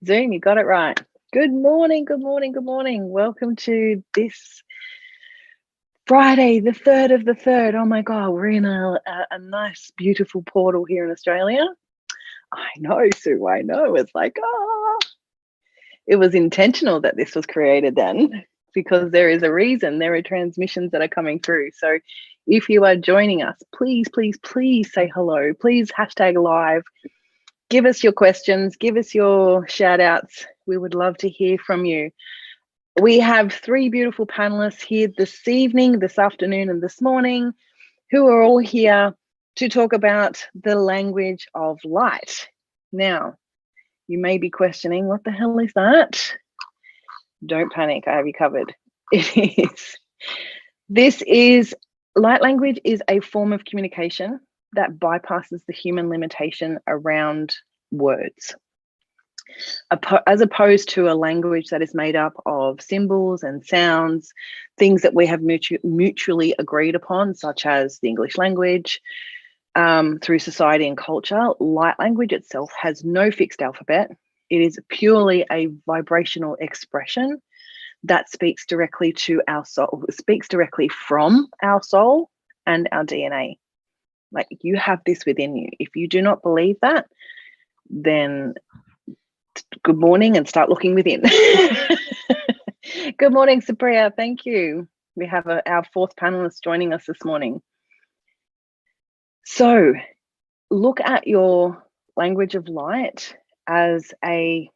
Zoom, you got it right. Good morning, good morning, good morning. Welcome to this Friday, the 3rd of the 3rd. Oh my God, we're in a nice, beautiful portal here in Australia. I know, Sue, I know. It's like, it was intentional that this was created then, because there is a reason. There are transmissions that are coming through. So if you are joining us, please, please, please say hello. Please hashtag live. Give us your questions, give us your shout outs. We would love to hear from you. We have 3 beautiful panelists here this evening, this afternoon, and this morning, who are all here to talk about the language of light. Now, you may be questioning, what the hell is that? Don't panic, I have you covered. Light language is a form of communication that bypasses the human limitation around words, as opposed to a language that is made up of symbols and sounds, things that we have mutually agreed upon, such as the English language, through society and culture. Light language itself has no fixed alphabet. It is purely a vibrational expression that speaks directly to our soul, speaks directly from our soul and our DNA. Like, you have this within you. If you do not believe that, then good morning and start looking within. Good morning, Supriya. Thank you. We have our 4th panelist joining us this morning. So look at your language of light as a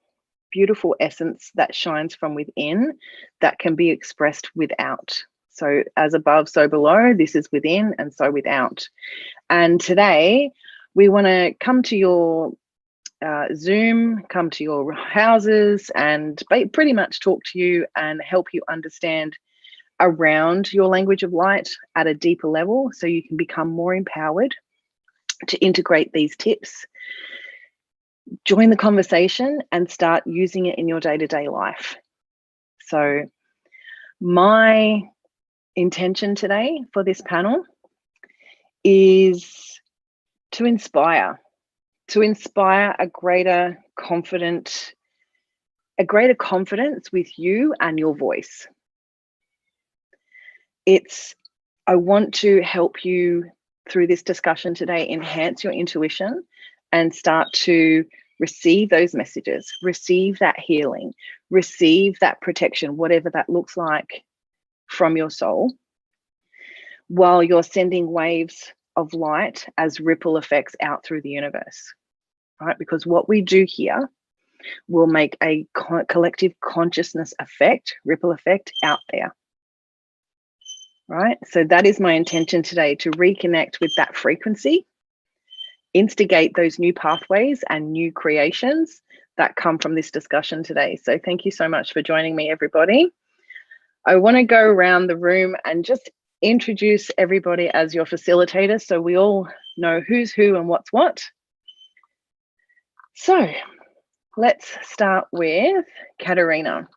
beautiful essence that shines from within, that can be expressed without. So as above, so below. This is within and so without. And today we want to come to your Zoom, come to your houses, and pretty much talk to you and help you understand around your language of light at a deeper level, so you can become more empowered to integrate these tips, join the conversation, and start using it in your day-to-day life. So my intention today for this panel is to inspire a greater confidence with you and your voice. I want to help you through this discussion today enhance your intuition and start to receive those messages, receive that healing, receive that protection, whatever that looks like, from your soul, while you're sending waves of light as ripple effects out through the universe, right? Because what we do here will make a collective consciousness effect, ripple effect out there, right? So that is my intention today, to reconnect with that frequency, instigate those new pathways and new creations that come from this discussion today. So thank you so much for joining me, everybody. I want to go around the room and just introduce everybody as your facilitator, so we all know who's who and what's what. So let's start with Katerina.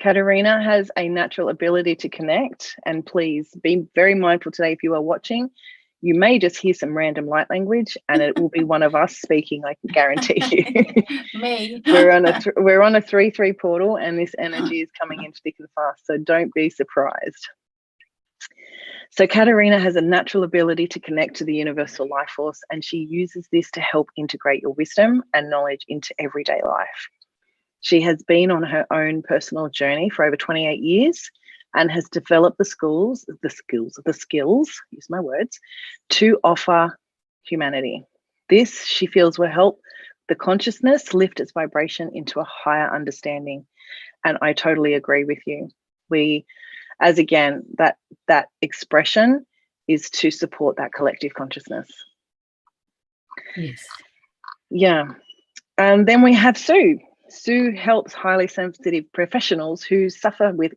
Katerina has a natural ability to connect, and please be very mindful today, if you are watching, you may just hear some random light language, and it will be one of us speaking, I can guarantee you. Me. We're on a 3-3 portal, and this energy is coming in thick and fast, so don't be surprised. So Katerina has a natural ability to connect to the universal life force, and she uses this to help integrate your wisdom and knowledge into everyday life. She has been on her own personal journey for over 28 years and has developed the skills, use my words, to offer humanity. This, she feels, will help the consciousness lift its vibration into a higher understanding. And I totally agree with you. As again, that expression is to support that collective consciousness. Yes. Yeah. And then we have Sue. Sue helps highly sensitive professionals who suffer with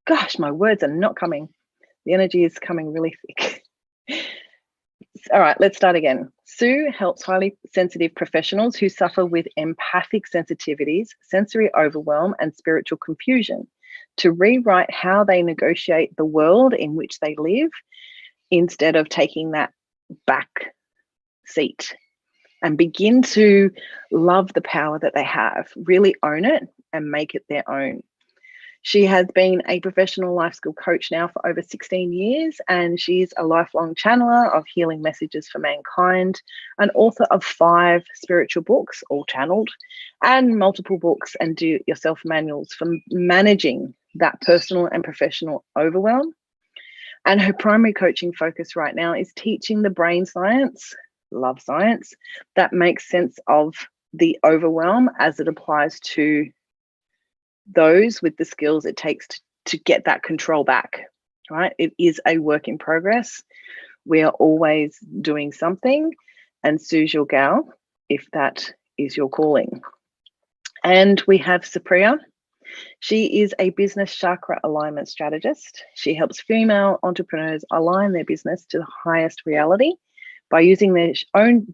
gosh, my words are not coming. The energy is coming really thick. All right, let's start again. Sue helps highly sensitive professionals who suffer with empathic sensitivities, sensory overwhelm, and spiritual confusion to rewrite how they negotiate the world in which they live, instead of taking that back seat and begin to love the power that they have, really own it and make it their own. She has been a professional life skill coach now for over 16 years, and she's a lifelong channeler of healing messages for mankind, an author of 5 spiritual books, all channeled, and multiple books and do-it-yourself manuals for managing that personal and professional overwhelm. And her primary coaching focus right now is teaching the brain science, love science, that makes sense of the overwhelm as it applies to those with the skills it takes to get that control back, right? It is a work in progress. We are always doing something, and Sue's your gal if that is your calling. And we have Supriya. She is a business chakra alignment strategist. She helps female entrepreneurs align their business to the highest reality by using their own,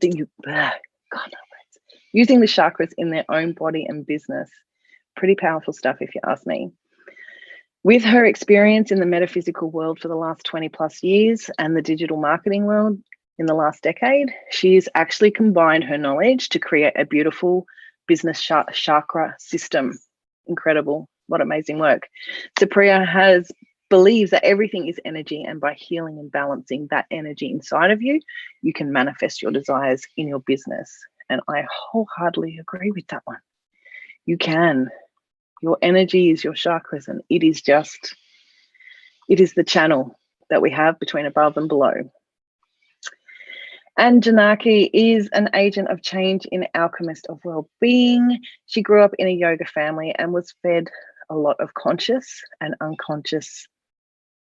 using the chakras in their own body and business. Pretty powerful stuff, if you ask me. With her experience in the metaphysical world for the last 20 plus years and the digital marketing world in the last decade, she's actually combined her knowledge to create a beautiful business chakra system. Incredible. What amazing work. Supriya believes that everything is energy, and by healing and balancing that energy inside of you, you can manifest your desires in your business. And I wholeheartedly agree with that one. You can. Your energy is your chakras, and it is the channel that we have between above and below. And Janaki is an agent of change in alchemist of well-being. She grew up in a yoga family and was fed a lot of conscious and unconscious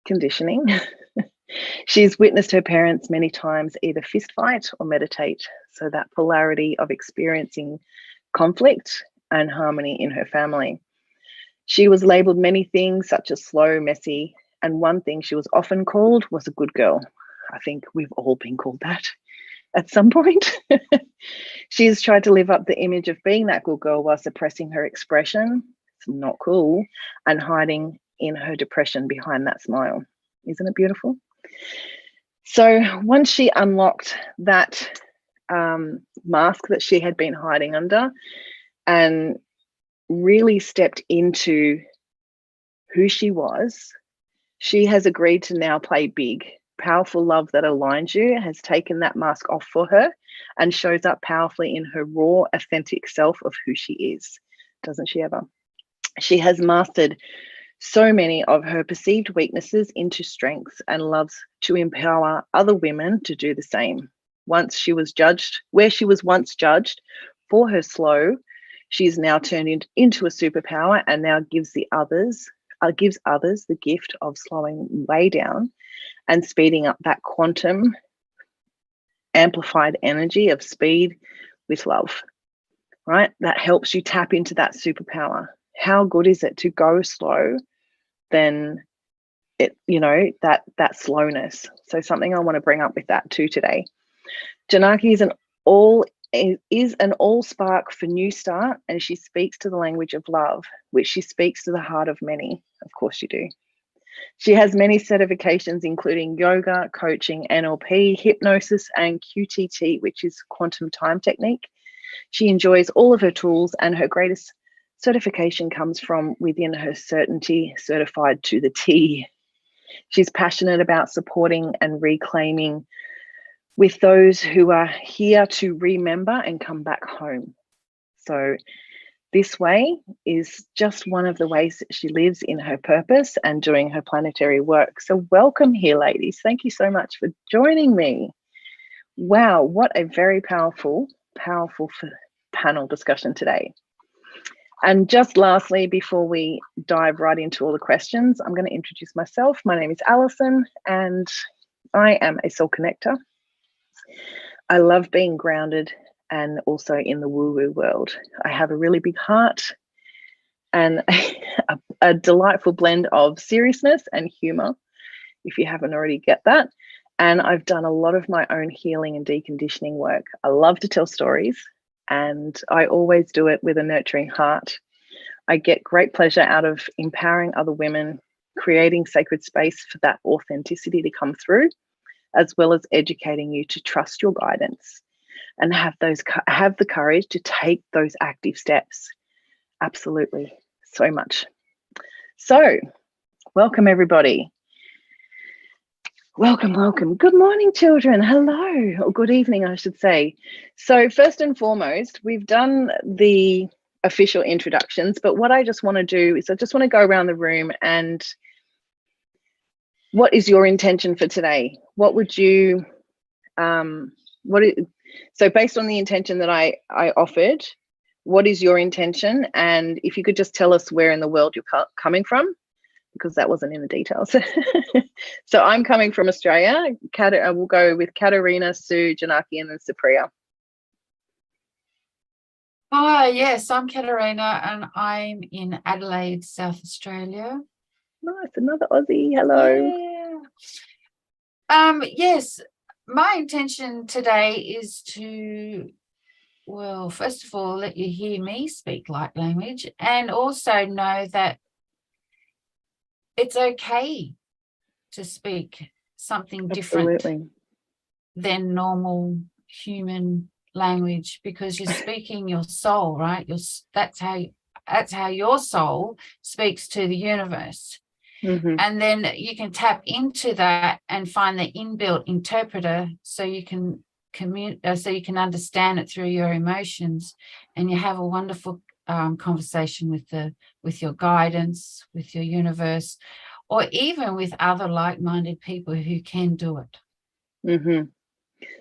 conditioning. She's witnessed her parents many times either fist fight or meditate. So that polarity of experiencing conflict and harmony in her family. She was labeled many things such as slow, messy, and one thing she was often called was a good girl. I think we've all been called that at some point. She's tried to live up the image of being that good girl while suppressing her expression. It's not cool, and hiding in her depression behind that smile. Isn't it beautiful? So once she unlocked that mask that she had been hiding under and really stepped into who she was, she has agreed to now play big. Powerful love that aligns you has taken that mask off for her and shows up powerfully in her raw, authentic self of who she is. Doesn't she ever? She has mastered so many of her perceived weaknesses into strengths and loves to empower other women to do the same. Where she was once judged for her slow, she's now turned into a superpower and now gives others the gift of slowing way down and speeding up that quantum amplified energy of speed with love, right? That helps you tap into that superpower. How good is it to go slow than that slowness? So something I want to bring up with that too today. Janaki is an all spark for new start, and she speaks to the language of love, which she speaks to the heart of many. Of course you do. She has many certifications, including yoga, coaching, NLP, hypnosis, and QTT, which is quantum time technique. She enjoys all of her tools, and her greatest certification comes from within her certainty, certified to the T. She's passionate about supporting and reclaiming with those who are here to remember and come back home. So this way is just one of the ways that she lives in her purpose and doing her planetary work. So welcome here, ladies. Thank you so much for joining me. Wow, what a very powerful panel discussion today. And just lastly, before we dive right into all the questions, I'm going to introduce myself. My name is Alison, and I am a soul connector. I love being grounded and also in the woo-woo world. I have a really big heart and a delightful blend of seriousness and humor, if you haven't already get that. And I've done a lot of my own healing and deconditioning work. I love to tell stories, and I always do it with a nurturing heart. I get great pleasure out of empowering other women, creating sacred space for that authenticity to come through, as well as educating you to trust your guidance. and have the courage to take those active steps. Absolutely, so much. So, welcome everybody. Welcome. Good morning, children. Hello, or good evening, I should say. So first and foremost, we've done the official introductions, but what I just want to do is I just want to go around the room and what is your intention for today? What would you, so based on the intention that I offered, what is your intention? And if you could just tell us where in the world you're coming from, because that wasn't in the details. So I'm coming from Australia. We'll go with Katerina, Sue, Janaki, and then Supriya. Hi, yes, I'm Katerina and I'm in Adelaide, South Australia. Nice, another Aussie. Hello. Yeah. Yes, my intention today is to, well, first of all, let you hear me speak light language, and also know that it's okay to speak something different than normal human language, because you're speaking your soul, right? That's how your soul speaks to the universe. And then you can tap into that and find the inbuilt interpreter, so you can understand it through your emotions, and you have a wonderful conversation with your guidance, with your universe, or even with other like-minded people who can do it.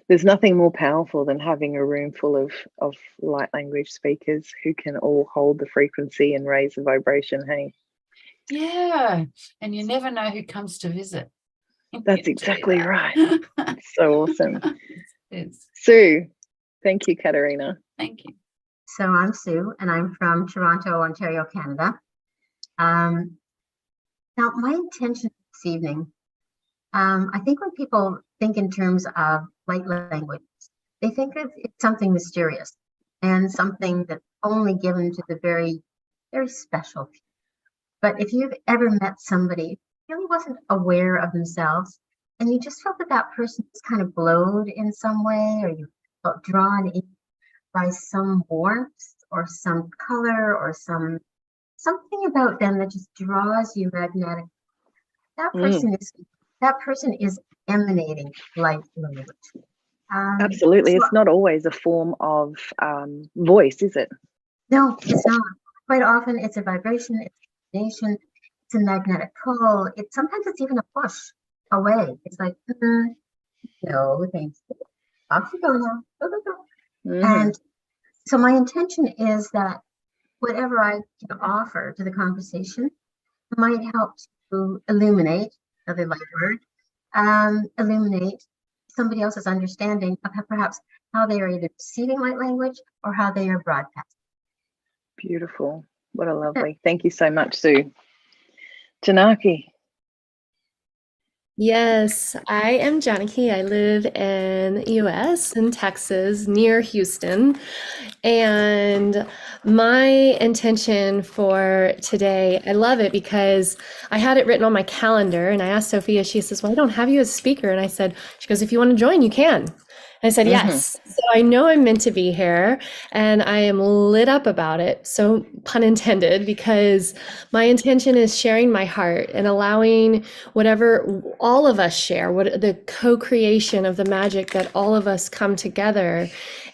There's nothing more powerful than having a room full of light language speakers who can all hold the frequency and raise the vibration. Hey. Yeah, and you never know who comes to visit. That's exactly right. It's so awesome. It's. Sue, thank you, Katerina. Thank you. So I'm Sue, and I'm from Toronto, Ontario, Canada. Now, my intention this evening, I think when people think in terms of light language, they think of it's something mysterious and something that's only given to the very, very special. But if you've ever met somebody who really wasn't aware of themselves, and you just felt that that person was kind of glowed in some way, or you felt drawn in by some warmth or some color or something about them that just draws you magnetically, that person is emanating light language. Absolutely. So it's not always a form of voice, is it? No, it's not. Quite often it's a vibration, it's a vibration, it's a magnetic pull. Sometimes it's even a push away. It's like, no, thanks. Off you go now. Go. And so my intention is that whatever I can offer to the conversation might help to illuminate, another light word, illuminate somebody else's understanding of perhaps how they are either receiving light language or how they are broadcasting. Beautiful. What a lovely. Thank you so much, Sue. Janaki. Yes, I am Janaki. I live in the US, in Texas, near Houston. And my intention for today, I love it because I had it written on my calendar, and I asked Sophia, she says, well, I don't have you as a speaker. And I said, she goes, if you want to join, you can. I said, yes. So I know I'm meant to be here, and I am lit up about it. So pun intended, because my intention is sharing my heart and allowing whatever all of us share, what the co-creation of the magic that all of us come together,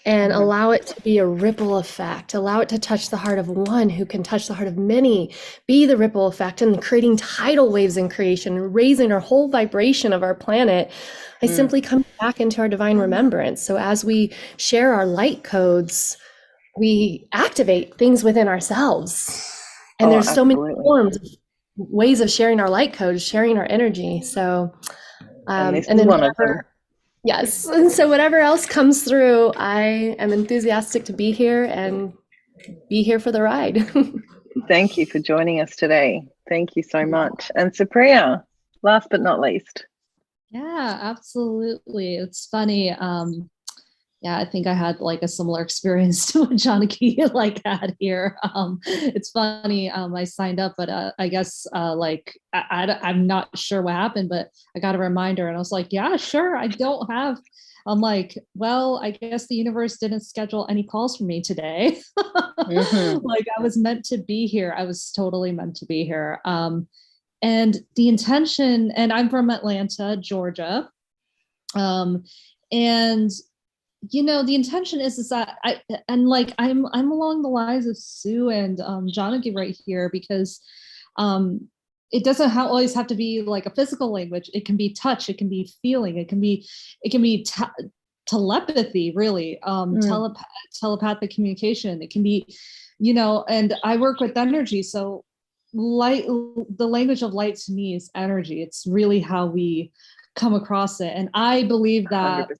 and allow it to be a ripple effect, allow it to touch the heart of one who can touch the heart of many, be the ripple effect, and creating tidal waves in creation, raising our whole vibration of our planet. I simply come back into our divine remembrance. So as we share our light codes, we activate things within ourselves. And there's so many forms, ways of sharing our light codes, sharing our energy. So, and then one of them. Yes. And so whatever else comes through, I am enthusiastic to be here and be here for the ride. Thank you for joining us today. Thank you so much. And Supriya, last but not least. Yeah, absolutely. It's funny. Yeah, I think I had like a similar experience to what Janaki like had here. It's funny. I signed up, but I guess I'm not sure what happened, but I got a reminder, and I was like, yeah, sure. I don't have. I'm like, well, I guess the universe didn't schedule any calls for me today. Like I was meant to be here. I was totally meant to be here. And the intention, and I'm from Atlanta, Georgia, and the intention is that I'm along the lines of Sue and Janaki right here, because it doesn't always have to be like a physical language. It can be touch, it can be feeling, it can be telepathy, really, telepathic communication. It can be, and I work with energy, so light, the language of light to me is energy. It's really how we come across it, and I believe that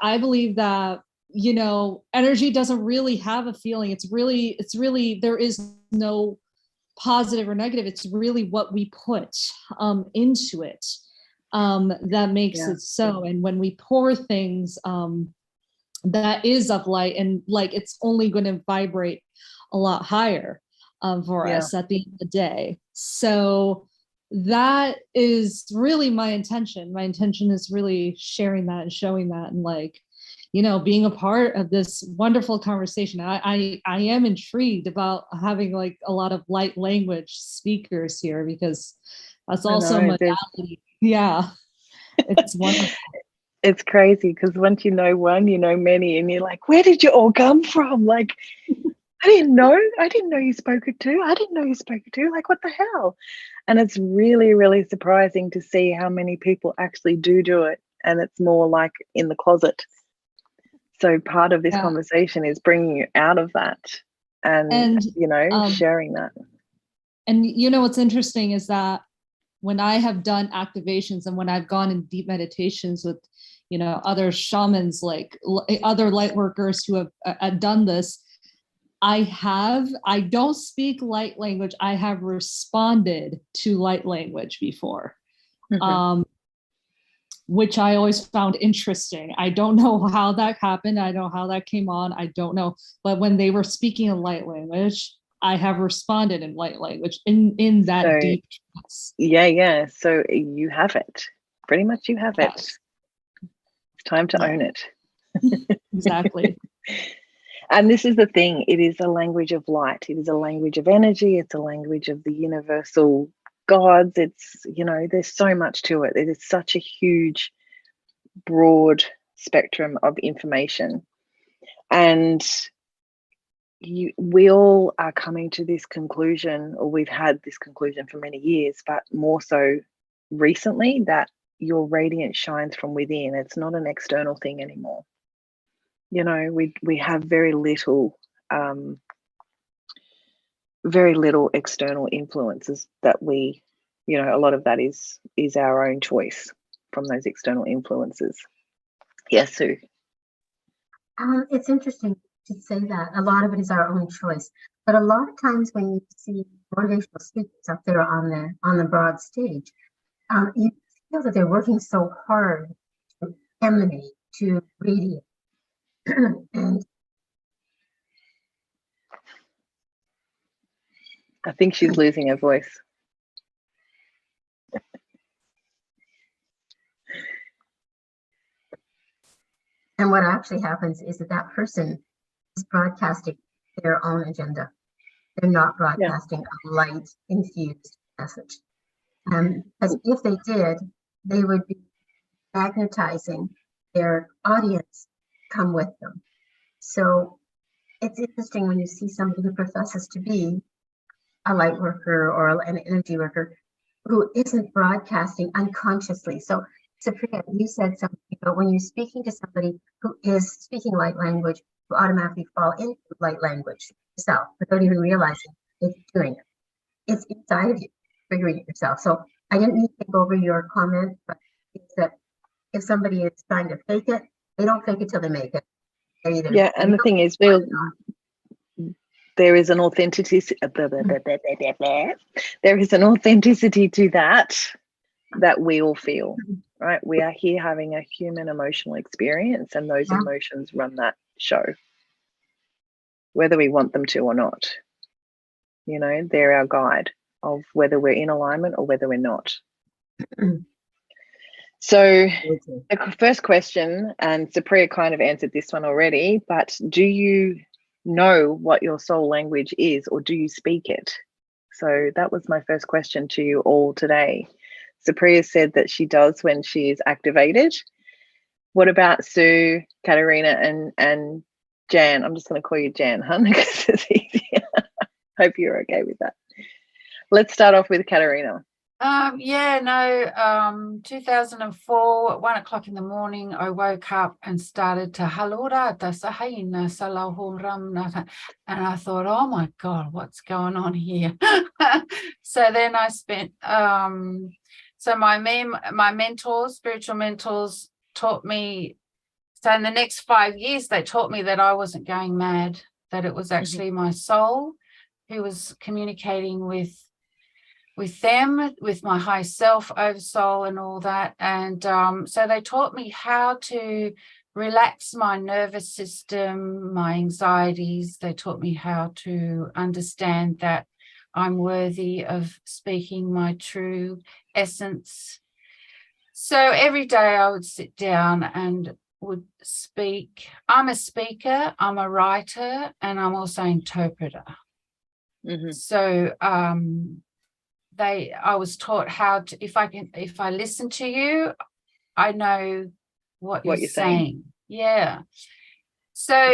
I believe that energy doesn't really have a feeling. It's really there is no positive or negative. It's really what we put into it that makes it so. And when we pour things that is of light, and like it's only going to vibrate a lot higher for us at the end of the day. So that is really my intention. My intention is really sharing that and showing that, and being a part of this wonderful conversation. I am intrigued about having like a lot of light language speakers here, because that's also a modality. Yeah, it's wonderful. It's crazy, because once you know one, you know many, and you're like, where did you all come from? Like, I didn't know you spoke it too. I didn't know you spoke it too. Like, what the hell? And it's really, really surprising to see how many people actually do it. And it's more like in the closet. So part of this conversation is bringing you out of that and sharing that. And what's interesting is that when I have done activations and when I've gone in deep meditations with, other shamans, like other light workers who have done this, I don't speak light language. I have responded to light language before, which I always found interesting. I don't know how that happened. I don't know how that came on. I don't know. But when they were speaking in light language, I have responded in light language in that deep trance. Yeah. So you have it. Pretty much you have it. It's time to own it. Exactly. And this is the thing. It is a language of light. It is a language of energy. It's a language of the universal gods. It's, there's so much to it. It is such a huge, broad spectrum of information. And we all are coming to this conclusion, or we've had this conclusion for many years, but more so recently, that your radiance shines from within. It's not an external thing anymore. We have very little external influences that we, a lot of that is our own choice from those external influences. Yes, Sue. It's interesting to say that. A lot of it is our own choice, but a lot of times when you see motivational speakers up there on the broad stage, you feel that they're working so hard to emanate, to radiate. And I think she's losing her voice. And what actually happens is that person is broadcasting their own agenda. They're not broadcasting a light infused message. Because if they did, they would be magnetizing their audience come with them. So it's interesting when you see somebody who professes to be a light worker or an energy worker who isn't broadcasting unconsciously. So Supriya, you said something about when you're speaking to somebody who is speaking light language, you automatically fall into light language yourself without even realizing that you're doing it. It's inside of you, figuring it yourself. So I didn't mean to take over your comment, but it's that if somebody is trying to fake it, they don't fake it till they make it. Yeah, and the thing is, there is an authenticity. There is an authenticity to that that we all feel, right? We are here having a human emotional experience, and those Yeah. emotions run that show, whether we want them to or not. You know, they're our guide of whether we're in alignment or whether we're not. So the first question, and Supriya kind of answered this one already, but do you know what your soul language is, or do you speak it? So that was my first question to you all today. Supriya said that she does when she is activated. What about Sue, Katerina, and Jan? I'm just going to call you Jan, hun, because it's easier. Hope you're okay with that. Let's start off with Katerina. 2004 at 1 o'clock in the morning, I woke up and started to and I thought, oh my God, what's going on here? So then I spent so my mentors, spiritual mentors, taught me. So in the next 5 years, they taught me that I wasn't going mad, that it was actually my soul who was communicating with them, with my high self, oversoul, and all that. And so they taught me how to relax my nervous system, my anxieties. They taught me how to understand that I'm worthy of speaking my true essence. So every day I would sit down and would speak. I'm a speaker, I'm a writer, and I'm also an interpreter. So I was taught how to, if I listen to you, I know what you're saying. Yeah. So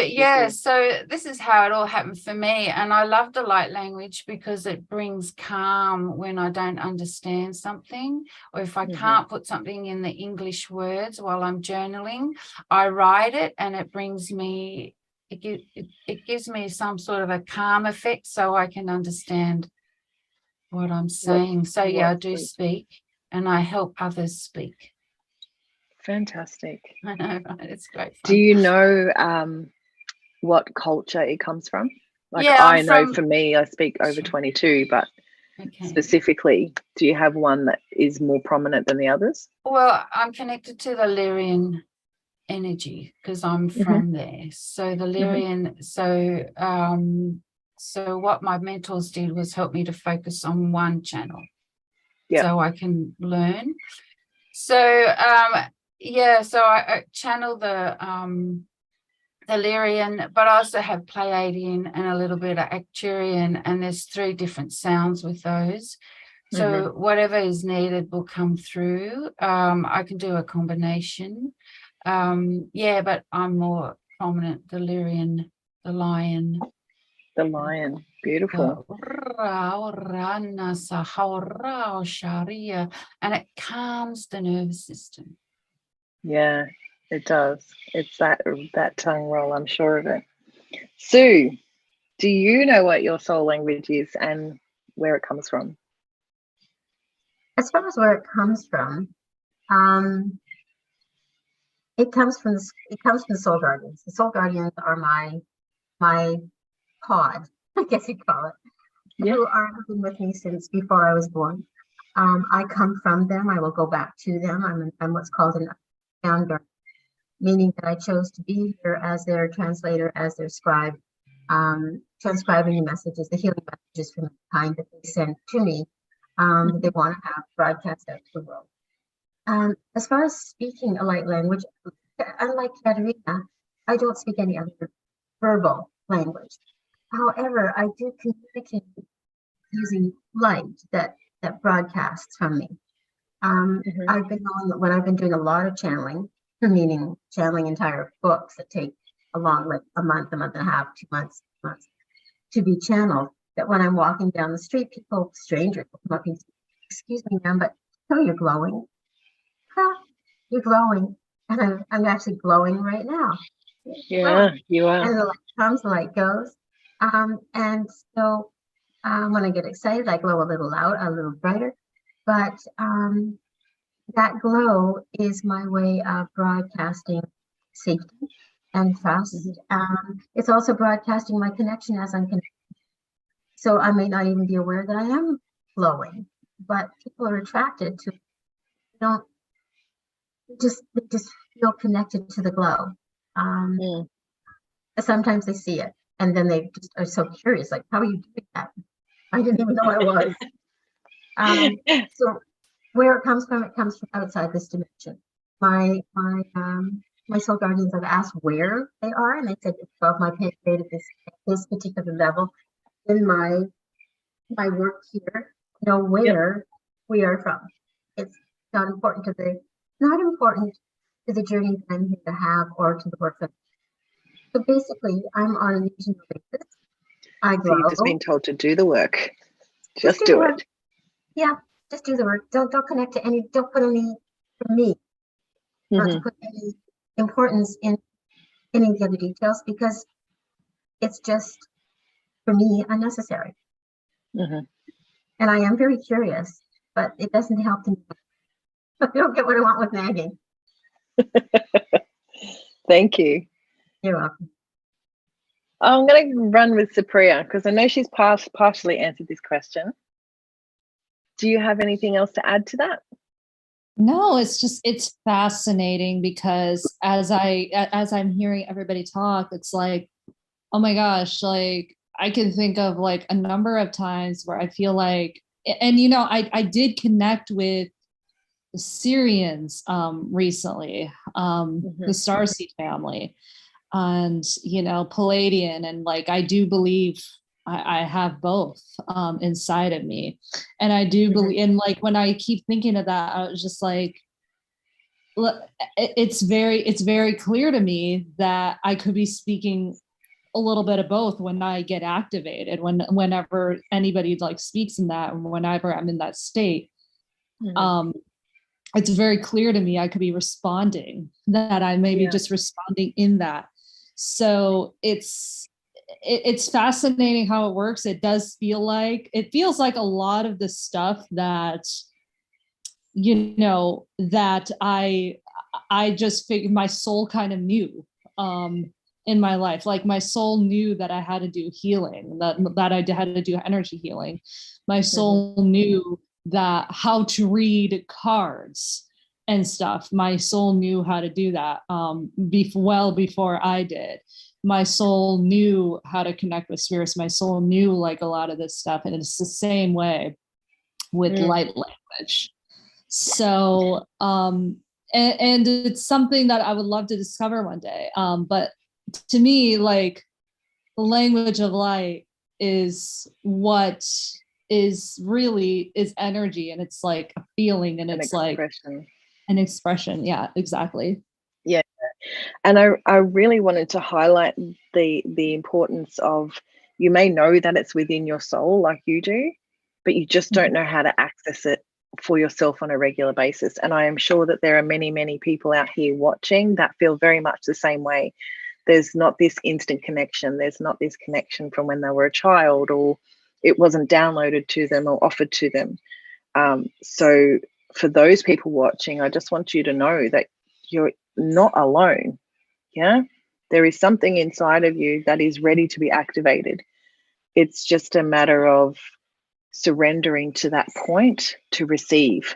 so this is how it all happened for me. And I love the light language because it brings calm when I don't understand something, or if I can't put something in the English words while I'm journaling, I write it, and it brings me, it gives me some sort of a calm effect so I can understand what I'm saying. So yeah, I do speak, and I help others speak. Fantastic. I know, right? It's great fun. Do you know what culture it comes from? Like, yeah, I know for me, I speak over 22, but specifically, do you have one that is more prominent than the others? Well, I'm connected to the Lyrian energy because I'm from there. So the Lyrian, so what my mentors did was help me to focus on one channel so I can learn. So so I channel the Lyrian, but I also have Pleiadian and a little bit of Acturian, and there's 3 different sounds with those. So whatever is needed will come through. I can do a combination. But I'm more prominent, the Lyrian, the lion. The lion, beautiful. And it calms the nervous system. Yeah, it does. It's that tongue roll, I'm sure of it. Sue, do you know what your soul language is and where it comes from? As far as where it comes from, it comes from the soul guardians. The soul guardians are my pod, I guess you'd call it, who have been with me since before I was born. I come from them. I will go back to them. I'm what's called an founder, meaning that I chose to be here as their translator, as their scribe, transcribing the messages, the healing messages from the kind that they send to me, that they want to have broadcast out to the world. As far as speaking a light language, unlike Katerina, I don't speak any other verbal language. However, I do communicate using light that broadcasts from me. I've been knowing when I've been doing a lot of channeling, meaning channeling entire books that take a month, a month and a half, 2 months to be channeled, that when I'm walking down the street, strangers will come up and say, "Excuse me, ma'am, but you're glowing." You're glowing. And I'm actually glowing right now. Yeah, you are. And the light comes, the light goes. And so when I get excited, I glow a little loud, a little brighter. But that glow is my way of broadcasting safety and trust. It's also broadcasting my connection as I'm connected. So I may not even be aware that I am glowing, but people are attracted to don't, they just feel connected to the glow. Sometimes they see it, and then they just are so curious, like, how are you doing that? I didn't even know I was. So where it comes from outside this dimension. My soul guardians have asked where they are, and they said it's above my pay grade at this particular level in my work here. Know where we are from. It's not important to the journey that I'm here to have, or to the work that. So basically, I'm on an occasional basis. I grow. So you've just been told to do the work. Just do it. Yeah, just do the work. Don't connect to any. Don't put any, for me, not to put any importance in any of the other details, because it's just, for me, unnecessary. And I am very curious, but it doesn't help me. I don't get what I want with nagging. Thank you. You're welcome. I'm going to run with Supriya because I know she's partially answered this question. Do you have anything else to add to that? No, it's fascinating, because as I'm hearing everybody talk, it's like, oh my gosh, like I can think of like a number of times where I feel like, and I did connect with the Syrians recently, the Starseed family, and Pleiadian, and like I do believe I have both inside of me, and I do believe. And like when I keep thinking of that, I was just like, it's very clear to me that I could be speaking a little bit of both when I get activated, whenever anybody like speaks in that, and whenever I'm in that state. It's very clear to me I could be responding, that I may be just responding in that. So it's fascinating how it works. It feels like a lot of the stuff that that I just figured my soul kind of knew in my life. Like my soul knew that I had to do healing, that I had to do energy healing. My soul knew that how to read cards and stuff. My soul knew how to do that well before I did. My soul knew how to connect with spirits. My soul knew like a lot of this stuff. And it's the same way with light language. So, and it's something that I would love to discover one day. But to me, like the language of light is what is energy, and it's like a feeling, and it's like an expression. Yeah, exactly. Yeah. And I really wanted to highlight the importance of, you may know that it's within your soul like you do, but you just don't know how to access it for yourself on a regular basis. And I am sure that there are many, many people out here watching that feel very much the same way. There's not this instant connection. There's not this connection from when they were a child, or it wasn't downloaded to them or offered to them. So for those people watching, I just want you to know that you're not alone. Yeah, there is something inside of you that is ready to be activated. It's just a matter of surrendering to that point to receive.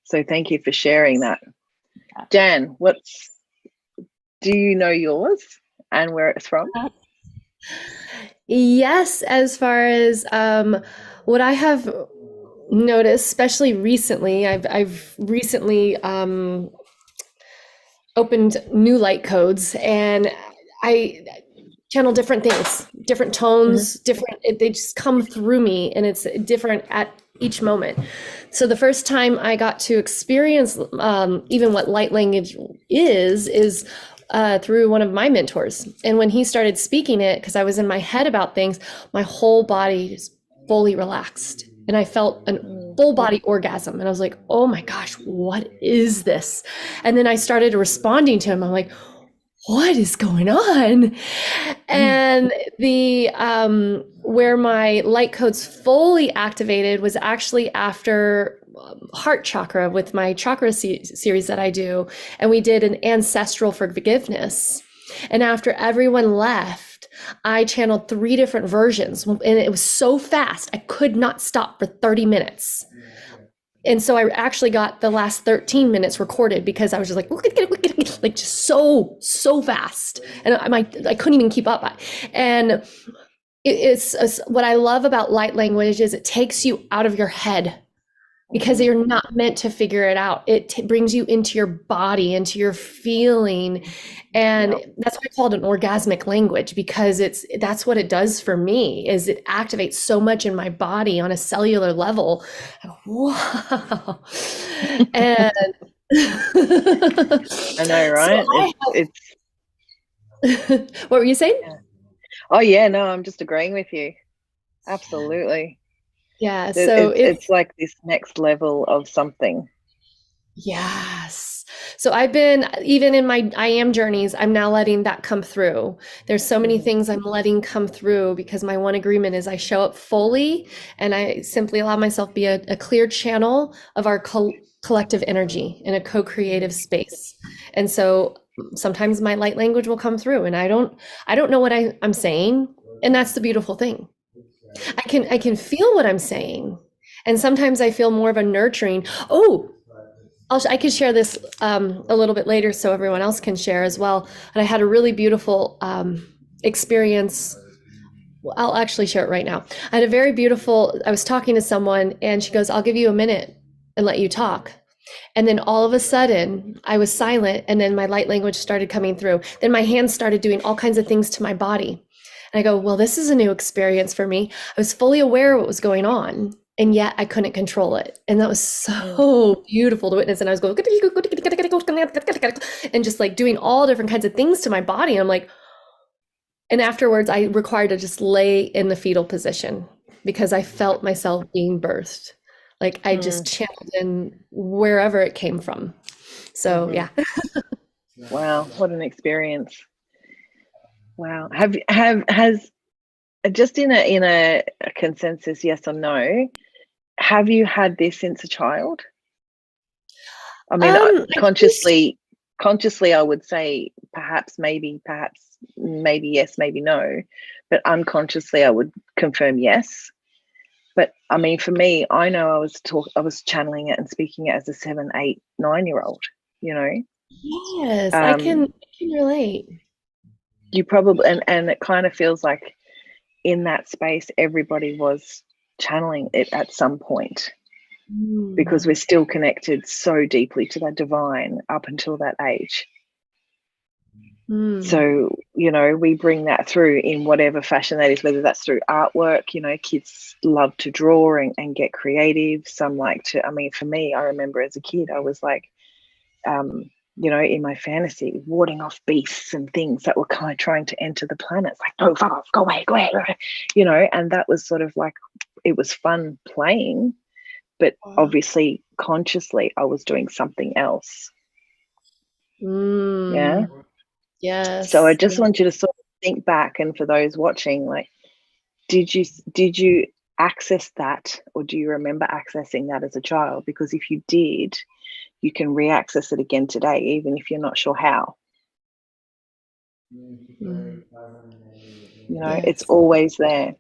So thank you for sharing that. Jan, do you know yours and where it's from? Yes, as far as what I have noticed, especially recently, I've recently opened new light codes, and I channel different things, different tones, they just come through me, and it's different at each moment. So the first time I got to experience even what light language is through one of my mentors. And when he started speaking it, because I was in my head about things, my whole body just fully relaxed. And I felt a full body orgasm. And I was like, oh my gosh, what is this? And then I started responding to him. I'm like, what is going on? And the where my light codes fully activated was actually after heart chakra, with my chakra series that I do. And we did an ancestral forgiveness. And after everyone left, I channeled 3 different versions, and it was so fast I could not stop for 30 minutes. And so I actually got the last 13 minutes recorded because I was just like just so fast, and I couldn't even keep up. And it's what I love about light language is it takes you out of your head, because you're not meant to figure it out. It brings you into your body, into your feeling. And that's why I call it an orgasmic language, because that's what it does for me, is it activates so much in my body on a cellular level. Wow. And I know, right? What were you saying? Yeah. Oh yeah, no, I'm just agreeing with you. Absolutely. Yeah, so it's like this next level of something. Yes. So I've been, even in my I am journeys, I'm now letting that come through. There's so many things I'm letting come through, because my one agreement is I show up fully, and I simply allow myself be a clear channel of our collective energy in a co-creative space. And so sometimes my light language will come through, and I don't know what I'm saying. And that's the beautiful thing. I can feel what I'm saying. And sometimes I feel more of a nurturing. Oh, I could share this a little bit later so everyone else can share as well. And I had a really beautiful experience. Well, I'll actually share it right now. I had a very beautiful, I was talking to someone, and she goes, I'll give you a minute and let you talk. And then all of a sudden I was silent, and then my light language started coming through. Then my hands started doing all kinds of things to my body. And I go, well, this is a new experience for me. I was fully aware of what was going on, and yet I couldn't control it. And that was so beautiful to witness. And I was going, and just like doing all different kinds of things to my body. And I'm like, and afterwards I required to just lay in the fetal position, because I felt myself being birthed. Like I just channeled in wherever it came from. So yeah. Wow, what an experience. Wow. Has just in a consensus, yes or no, have you had this since a child? I mean, consciously I would say perhaps maybe yes, maybe no, but unconsciously I would confirm yes. But I mean, for me, I know I was channeling it and speaking it as a 7, 8, 9-year-old, you know. Yes, I can relate. You probably, and it kind of feels like in that space everybody was channeling it at some point, because we're still connected so deeply to that divine up until that age. So, you know, we bring that through in whatever fashion that is, whether that's through artwork. You know, kids love to draw and get creative. Some like to, I mean, for me, I remember as a kid, I was like, you know, in my fantasy, warding off beasts and things that were kind of trying to enter the planet. It's like, no, fuck off, go away, you know, and that was sort of like, it was fun playing, but obviously consciously I was doing something else. Yeah. Yes. So I just want you to sort of think back, and for those watching, like, did you access that, or do you remember accessing that as a child? Because if you did, you can re-access it again today, even if you're not sure how. You know, it's always there.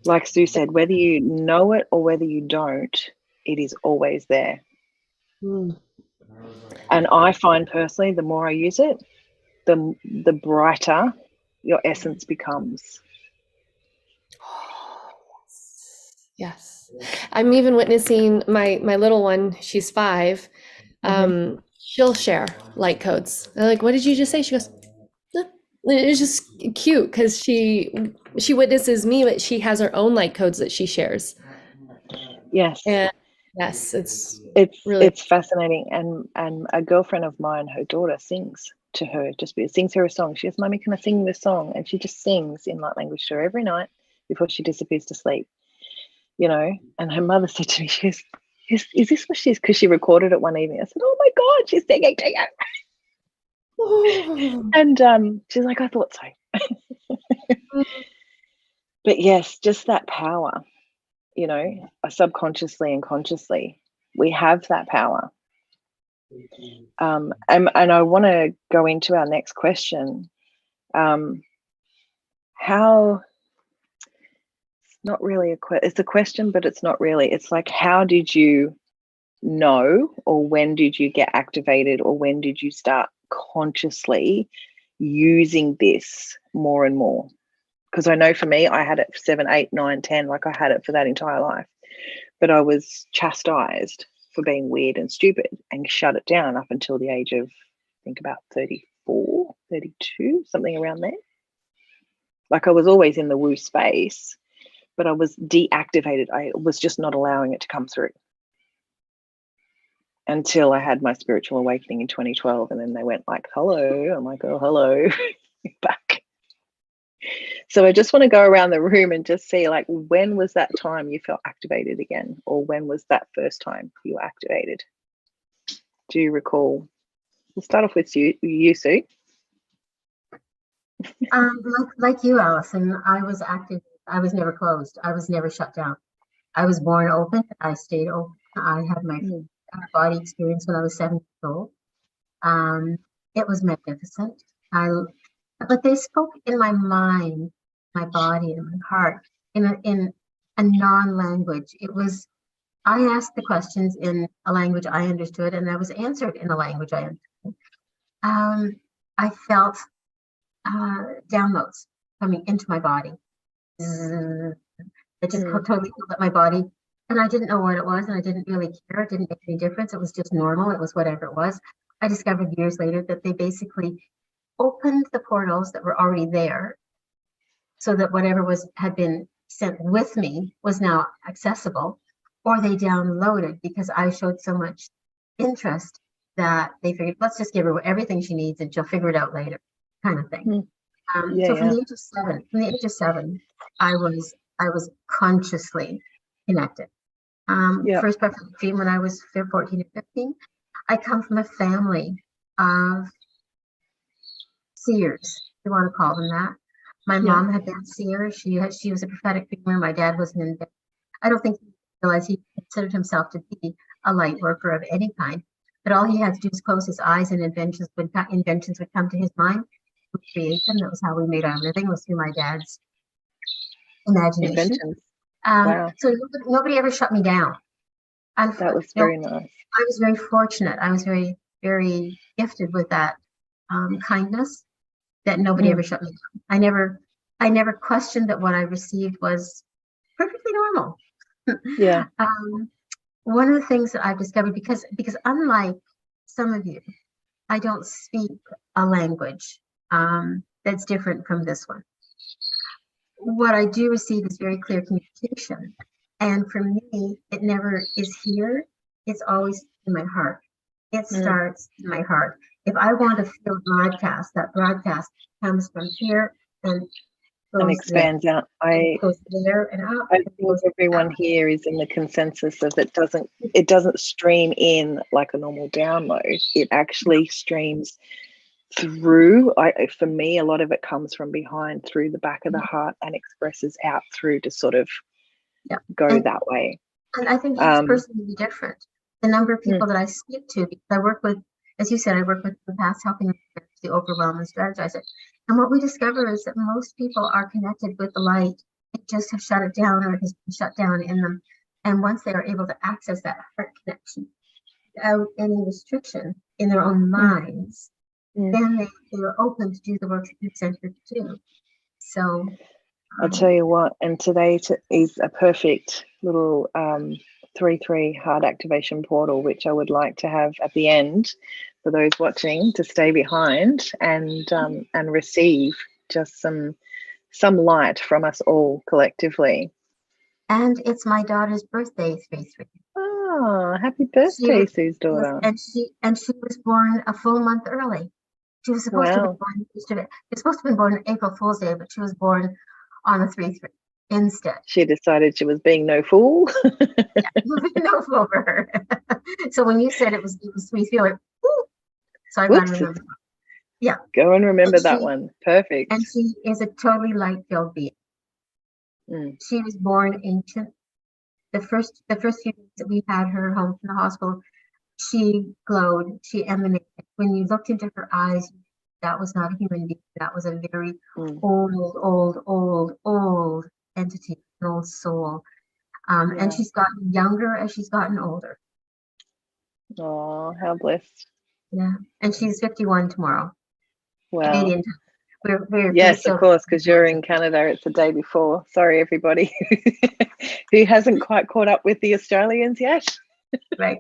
Like Sue said, whether you know it or whether you don't, it is always there. And I find personally, the more I use it, the brighter your essence becomes. Yes. I'm even witnessing my little one, she's 5. She'll share light codes. I'm like, what did you just say? She goes, "Eh." It's just cute because she witnesses me, but she has her own light codes that she shares. Yes. And yes, it's really fascinating. And a girlfriend of mine, her daughter sings to her, sings her a song. She goes, Mummy, can I sing this song? And she just sings in light language to her every night before she disappears to sleep. You know, and her mother said to me, she goes, is this what she's, because she recorded it one evening. I said, oh my God, she's singing to you. And she's like, I thought so. But yes, just that power, you know, subconsciously and consciously, we have that power. And I want to go into our next question. How not really it's a question, but it's not really. It's like, how did you know, or when did you get activated, or when did you start consciously using this more and more? Because I know for me, I had it for 7, 8, 9, 10, like I had it for that entire life. But I was chastised for being weird and stupid and shut it down up until the age of, I think, about 34, 32, something around there. Like I was always in the woo space, but I was deactivated. I was just not allowing it to come through until I had my spiritual awakening in 2012. And then they went like, hello. I'm like, oh, hello, back. So I just want to go around the room and just see, like, when was that time you felt activated again? Or when was that first time you were activated? Do you recall? We'll start off with you, Sue. Like you, Alison, I was active. I was never closed. I was never shut down. I was born open. I stayed open. I had my body experience when I was 7 years old. It was magnificent. But they spoke in my mind, my body, and my heart in a non-language. It was, I asked the questions in a language I understood, and I was answered in a language I understood. I felt downloads coming into my body. It just totally filled up my body. And I didn't know what it was, and I didn't really care. It didn't make any difference. It was just normal. It was whatever it was. I discovered years later that they basically opened the portals that were already there so that whatever had been sent with me was now accessible, or they downloaded because I showed so much interest that they figured, let's just give her everything she needs and she'll figure it out later, kind of thing. From the age of seven, I was consciously connected. First prophetic dream when I was 14 or 15. I come from a family of seers, if you want to call them that. My mom had been a seer. She was a prophetic dreamer. My dad was an inventor. I don't think he realized he considered himself to be a light worker of any kind. But all he had to do was close his eyes, and inventions would come to his mind. We create them. That was how we made our living, was through my dad's imagination. Wow. So nobody ever shut me down. And that was very nice. I was very fortunate. I was very, very gifted with that kindness that nobody ever shut me down. I never questioned that what I received was perfectly normal. Yeah. One of the things that I've discovered, because unlike some of you, I don't speak a language that's different from this one. What I do receive is very clear communication. And for me, it never is here. It's always in my heart. It starts in my heart. If I want to feel broadcast, that broadcast comes from here and expands out. Goes there and up. I think everyone here is in the consensus of it doesn't stream in like a normal download. It actually streams through. For me, a lot of it comes from behind, through the back of the heart, and expresses out through to sort of go that way. And I think each person will be different. The number of people that I speak to, because I work with, as you said, I work with the past, helping them to overwhelm and strategize it. And what we discover is that most people are connected with the light. They just have shut it down, or it has been shut down in them. And once they are able to access that heart connection without any restriction in their own minds, then they are open to do the work that you've sent her to do. So I'll tell you what, and today is a perfect little 3-3 heart activation portal, which I would like to have at the end for those watching to stay behind and receive just some light from us all collectively. And it's my daughter's birthday, 3-3. Oh, happy birthday, Sue's daughter! And she was born a full month early. She was supposed to be born. She was supposed to be born April Fool's Day, but she was born on a 3-3 instead. She decided she was being no fool. No fool for her. So when you said it was 3-3, like, ooh. So I got to remember. Yeah. Go and remember that one. Perfect. And she is a totally light-filled being. She was born ancient. The first few days that we had her home from the hospital, she glowed, she emanated. When you looked into her eyes, that was not a human being. That was a very old entity old soul. And she's gotten younger as she's gotten older. Oh, how blessed. Yeah. And she's 51 tomorrow. Wow. Canadian time. We're Yes, so of course, because you're in Canada. It's the day before. Sorry, everybody who hasn't quite caught up with the Australians yet. Right.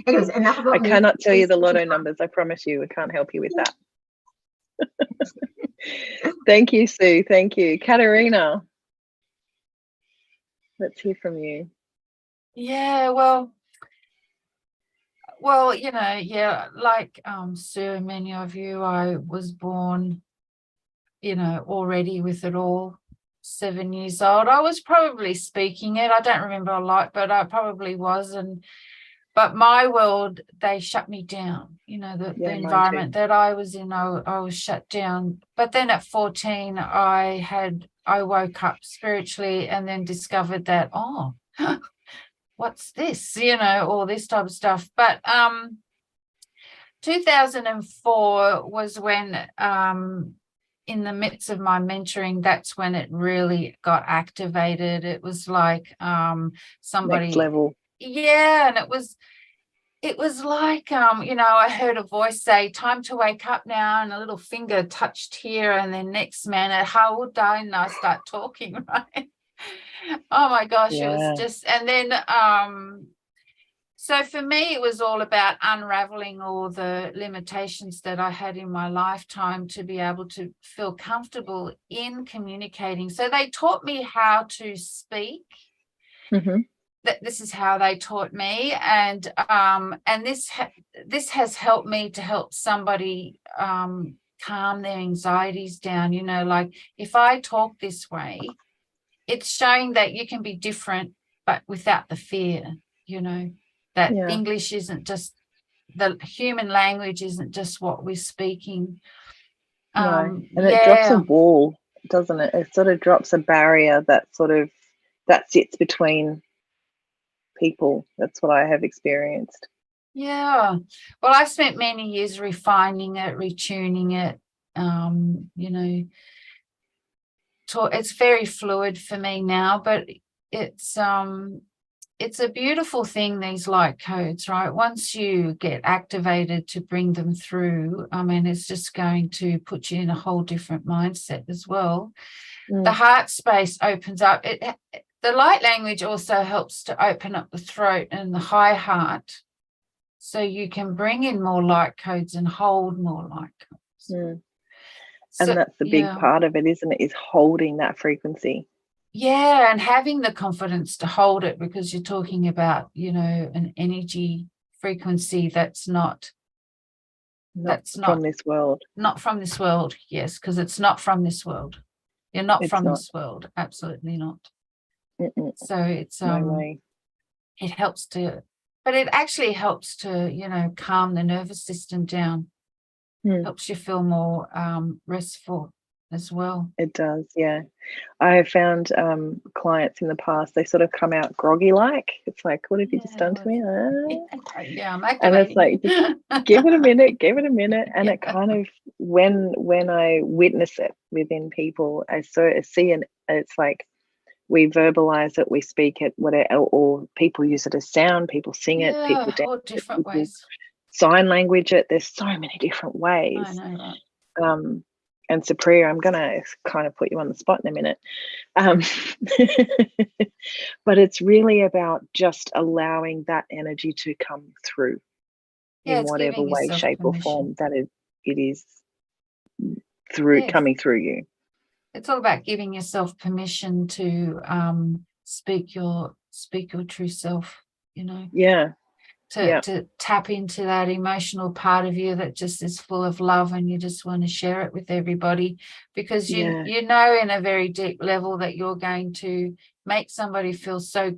Anyways, enough about I me. cannot tell you the lotto numbers. I promise you, I can't help you with that. Thank you, Sue. Thank you. Katerina, let's hear from you. Yeah, well, like Sue and many of you, I was born, already with it all. 7 years old. I was probably speaking it. I don't remember a lot, but I probably was. But my world, they shut me down. The environment that I was in, I was shut down. But then at 14, I woke up spiritually and then discovered that, what's this? All this type of stuff. But 2004 was when in the midst of my mentoring, that's when it really got activated. It was like somebody Next level. Yeah, and it was like I heard a voice say, time to wake up now, and a little finger touched here, and then next minute, how would I start talking, right? Oh my gosh, It was just, and then so for me, it was all about unraveling all the limitations that I had in my lifetime to be able to feel comfortable in communicating. So they taught me how to speak. Mm-hmm. This is how they taught me, and this has helped me to help somebody calm their anxieties down. Like if I talk this way, it's showing that you can be different, but without the fear. That English isn't just the human language, isn't just what we're speaking. No, and it drops a wall, doesn't it? It sort of drops a barrier that sits between people. That's what I have experienced. Yeah. Well, I spent many years refining it, retuning it. It's very fluid for me now, but it's a beautiful thing, these light codes, right? Once you get activated to bring them through, it's just going to put you in a whole different mindset as well. The heart space opens up. The light language also helps to open up the throat and the high heart, so you can bring in more light codes and hold more light codes. And that's the big part of it, isn't it? Is holding that frequency. Yeah, and having the confidence to hold it, because you're talking about, an energy frequency that's not from this world. Not from this world, yes, because it's not from this world. You're not from this world, absolutely not. So it's no way. It helps to, but it actually helps to, calm the nervous system down. Helps you feel more restful as well. It does, yeah. I have found clients in the past, they sort of come out groggy like. It's like, what have you just done to me? Yeah, I'm activating. And it's like, just give it a minute. And it kind of, when I witness it within people, I see, and it's like we verbalize it, we speak it, whatever, or people use it as sound, people sing it, people dance, different people ways. Sign language it. There's so many different ways. I know, right? And Supriya, I'm going to kind of put you on the spot in a minute. But it's really about just allowing that energy to come through in whatever way, shape, or form that it is coming through you. It's all about giving yourself permission to speak your true self, to tap into that emotional part of you that just is full of love, and you just want to share it with everybody, because you know in a very deep level that you're going to make somebody feel so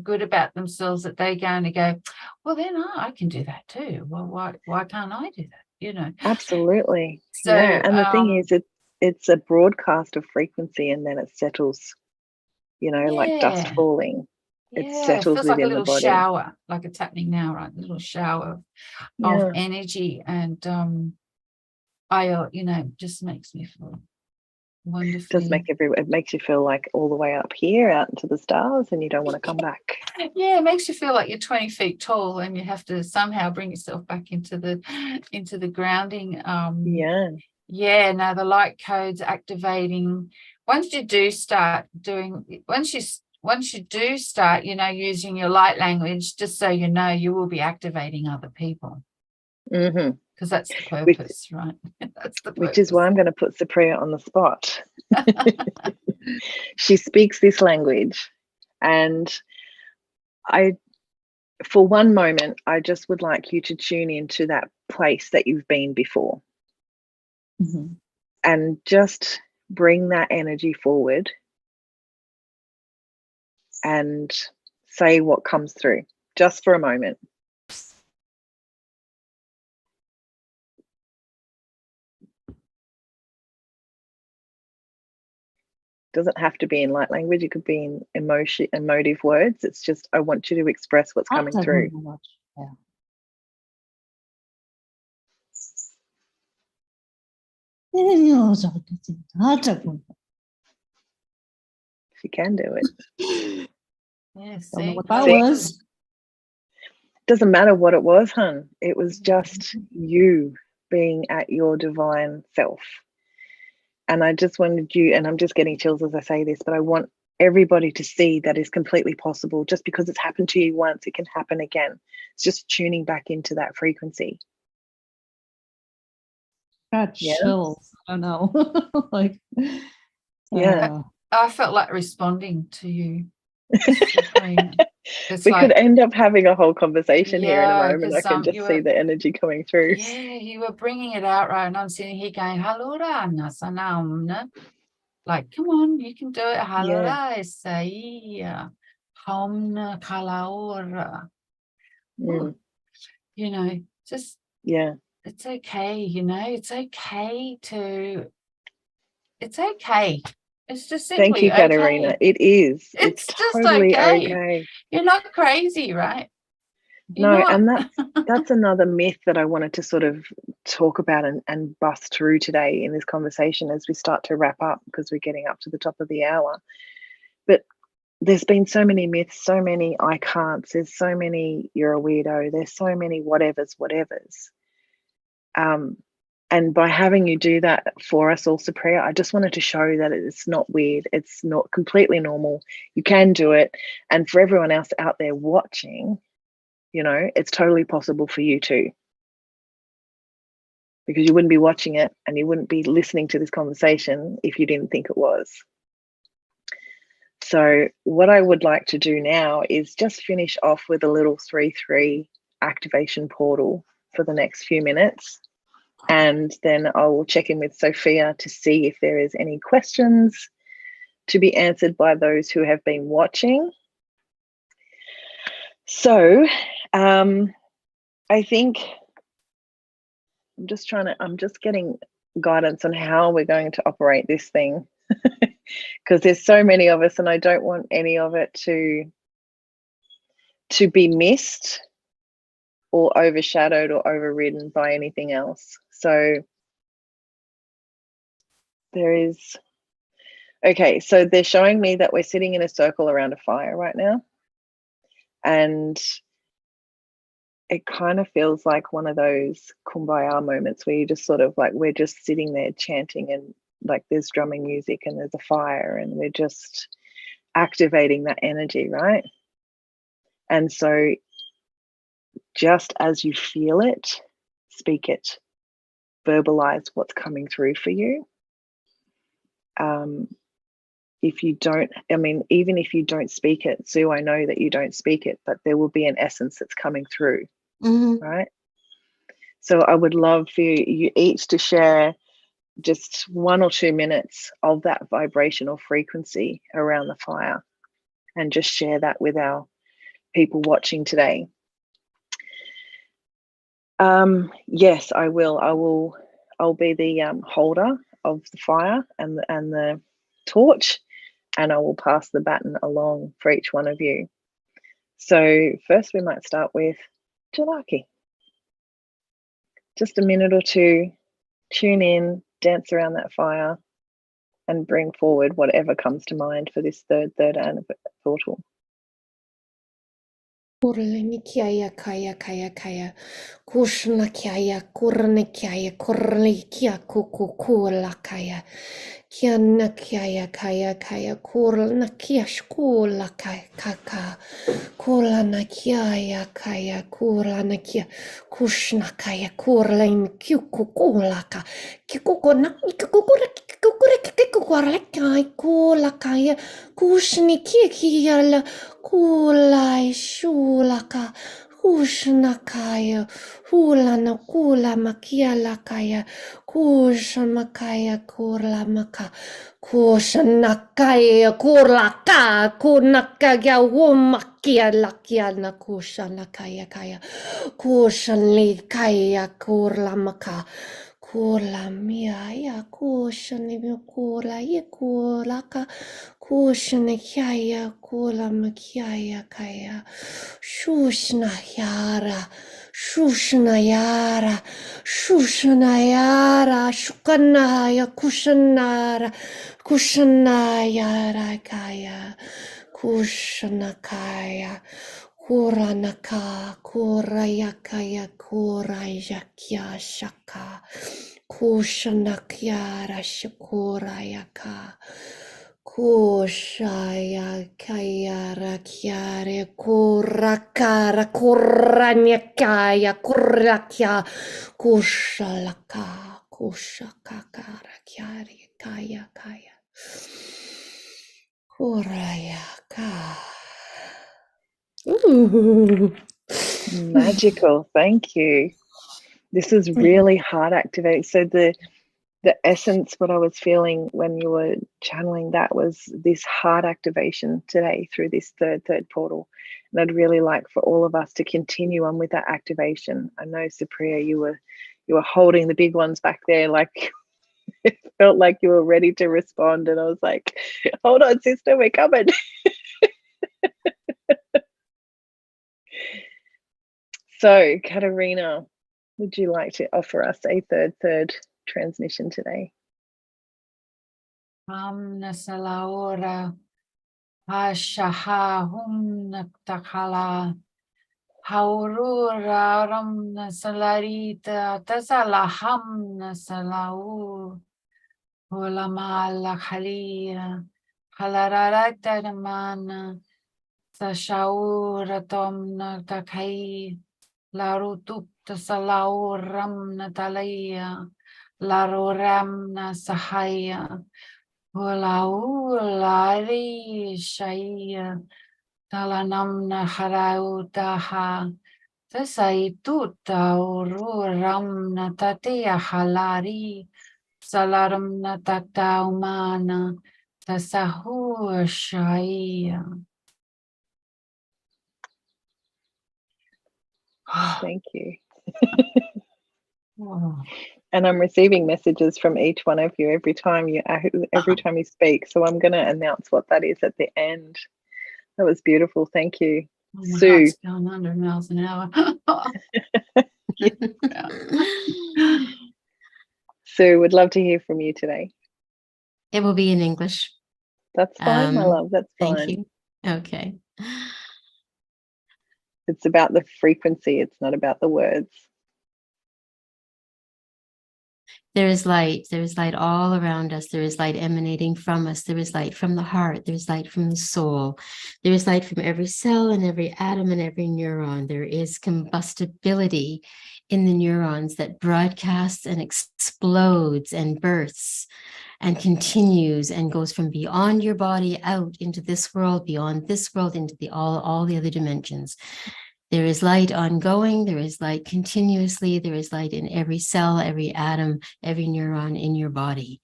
good about themselves that they're going to go, well, then I can do that too. Well, why can't I do that? Absolutely. So, and the thing is, it's a broadcast of frequency, and then it settles, like dust falling. It settles feels like a little body. shower, like it's happening now, right? A little shower of energy, and just makes me feel Wonderful. It makes you feel like all the way up here out into the stars, and you don't want to come back. Yeah, it makes you feel like you're 20 feet tall and you have to somehow bring yourself back into the grounding. Yeah, now the light code's activating. Once you do start, using your light language, just so you know, you will be activating other people. Because that's the purpose, right? That's the purpose. Which is why I'm going to put Supriya on the spot. She speaks this language, and for one moment, I just would like you to tune into that place that you've been before, and just bring that energy forward and say what comes through, just for a moment. Doesn't have to be in light language. It could be in emotive words. It's just, I want you to express what's coming through. Yeah. She can do it. Yes. Don't know what that was. Doesn't matter what it was, hun. It was just you being at your divine self. And I just wanted you, and I'm just getting chills as I say this, but I want everybody to see that is completely possible. Just because it's happened to you once, it can happen again. It's just tuning back into that frequency. Got chills. I don't know. Like, I felt like responding to you. We could end up having a whole conversation here in a moment. I can just see the energy coming through. Yeah, you were bringing it out, right? And I'm sitting here going, "Halora, nasanam." Like, come on, you can do it. Halora, isaiya, hamna kalaora. You know, just it's okay. You know, it's okay to. It's okay. It's just simply thank you, Katerina. Okay. It is. It's just totally okay. You're not crazy, right? And that's another myth that I wanted to sort of talk about and bust through today in this conversation as we start to wrap up, because we're getting up to the top of the hour. But there's been so many myths, so many I can'ts, there's so many you're a weirdo, there's so many whatevers. And by having you do that for us all, Supriya, I just wanted to show that it's not weird. It's not completely normal. You can do it. And for everyone else out there watching, you know, it's totally possible for you too. Because you wouldn't be watching it and you wouldn't be listening to this conversation if you didn't think it was. So what I would like to do now is just finish off with a little 3-3 activation portal for the next few minutes. And then I will check in with Sophia to see if there is any questions to be answered by those who have been watching. So I think I'm just getting guidance on how we're going to operate this thing, because there's so many of us and I don't want any of it to be missed or overshadowed or overridden by anything else. So so they're showing me that we're sitting in a circle around a fire right now. And it kind of feels like one of those kumbaya moments where you just sort of like, we're just sitting there chanting and like there's drumming music and there's a fire and we're just activating that energy, right? And so just as you feel it, speak it, verbalize what's coming through for you. If you don't, even if you don't speak it, Sue, I know that you don't speak it, but there will be an essence that's coming through, right? So I would love for you each to share just 1 or 2 minutes of that vibrational frequency around the fire and just share that with our people watching today. Yes, I will. I'll be the holder of the fire and the torch, and I will pass the baton along for each one of you. So first we might start with Jalaki. Just a minute or two, tune in, dance around that fire, and bring forward whatever comes to mind for this third portal. Kurlini kaya kaya kaya kaya kushna kaya kurni kaya kurli kia kuku kula kaya kiana kaya kaya kaya kurna kia shkula kaya kaka kula na kaya kaya kula na kia kushna kaya kurlin kiuku kula ka kikuko na kikukura kikukura kikukura kaya kula kaya kushni kia kia kulai shulaka hushnakaya hulana kula makia lakaya kushamakaya kurla maka kushanakaya kurlaka kunakaya wumakia lakia na kushanakaya kaya kushanlikaya kurla maka kula miaya kushanibio kula yekulaka kushna kaya kula makiaya kaya shushna yara shukanaya kushanaya kaya kushanakaya kuranaka kurayakaya kurayakya shaka kushanakyara shakurayaka kushaya kayara kyare kurakara kuranyakaya kurakya kushalaka kushakakara kyare kaya kaya kurayaka. Ooh. Magical. Thank you. This is really heart activating. So the essence, what I was feeling when you were channeling that was this heart activation today through this third portal. And I'd really like for all of us to continue on with that activation. I know, Supriya, you were holding the big ones back there, like it felt like you were ready to respond. And I was like, hold on, sister, we're coming. So, Katerina, would you like to offer us a third transmission today? Nasalaora Hashaha hum naktakala Haurura ram nasalarita tasalaham nasalau Hulamala Halia Halararata namana Sashaura tom natakai Larutup tasalau ram natalaya Laruram nasahaya Hulaulari shaya Talanam naharau taha Tasaituta ururam natatea halari Salaram natata umana Tasahu shaya. Thank you. Oh. And I'm receiving messages from each one of you every time you speak. So I'm going to announce what that is at the end. That was beautiful. Thank you. Oh, my Sue. heart's going 100 miles an hour. Sue, would love to hear from you today. It will be in English. That's fine, my love. That's fine. Thank you. Okay. It's about the frequency. It's not about the words. There is light. There is light all around us. There is light emanating from us. There is light from the heart. There is light from the soul. There is light from every cell and every atom and every neuron. There is combustibility in the neurons that broadcasts and explodes and bursts and continues and goes from beyond your body out into this world, beyond this world, into all the other dimensions. There is light ongoing, there is light continuously, there is light in every cell, every atom, every neuron in your body.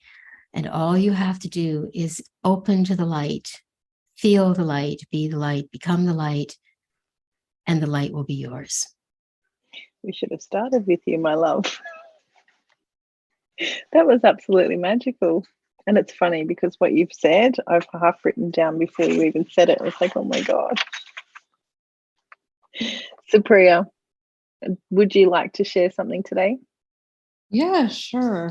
And all you have to do is open to the light, feel the light, be the light, become the light, and the light will be yours. We should have started with you, my love. That was absolutely magical. And it's funny because what you've said, I've half written down before you even said it. It's like, oh my God. Supriya, would you like to share something today? Yeah, sure.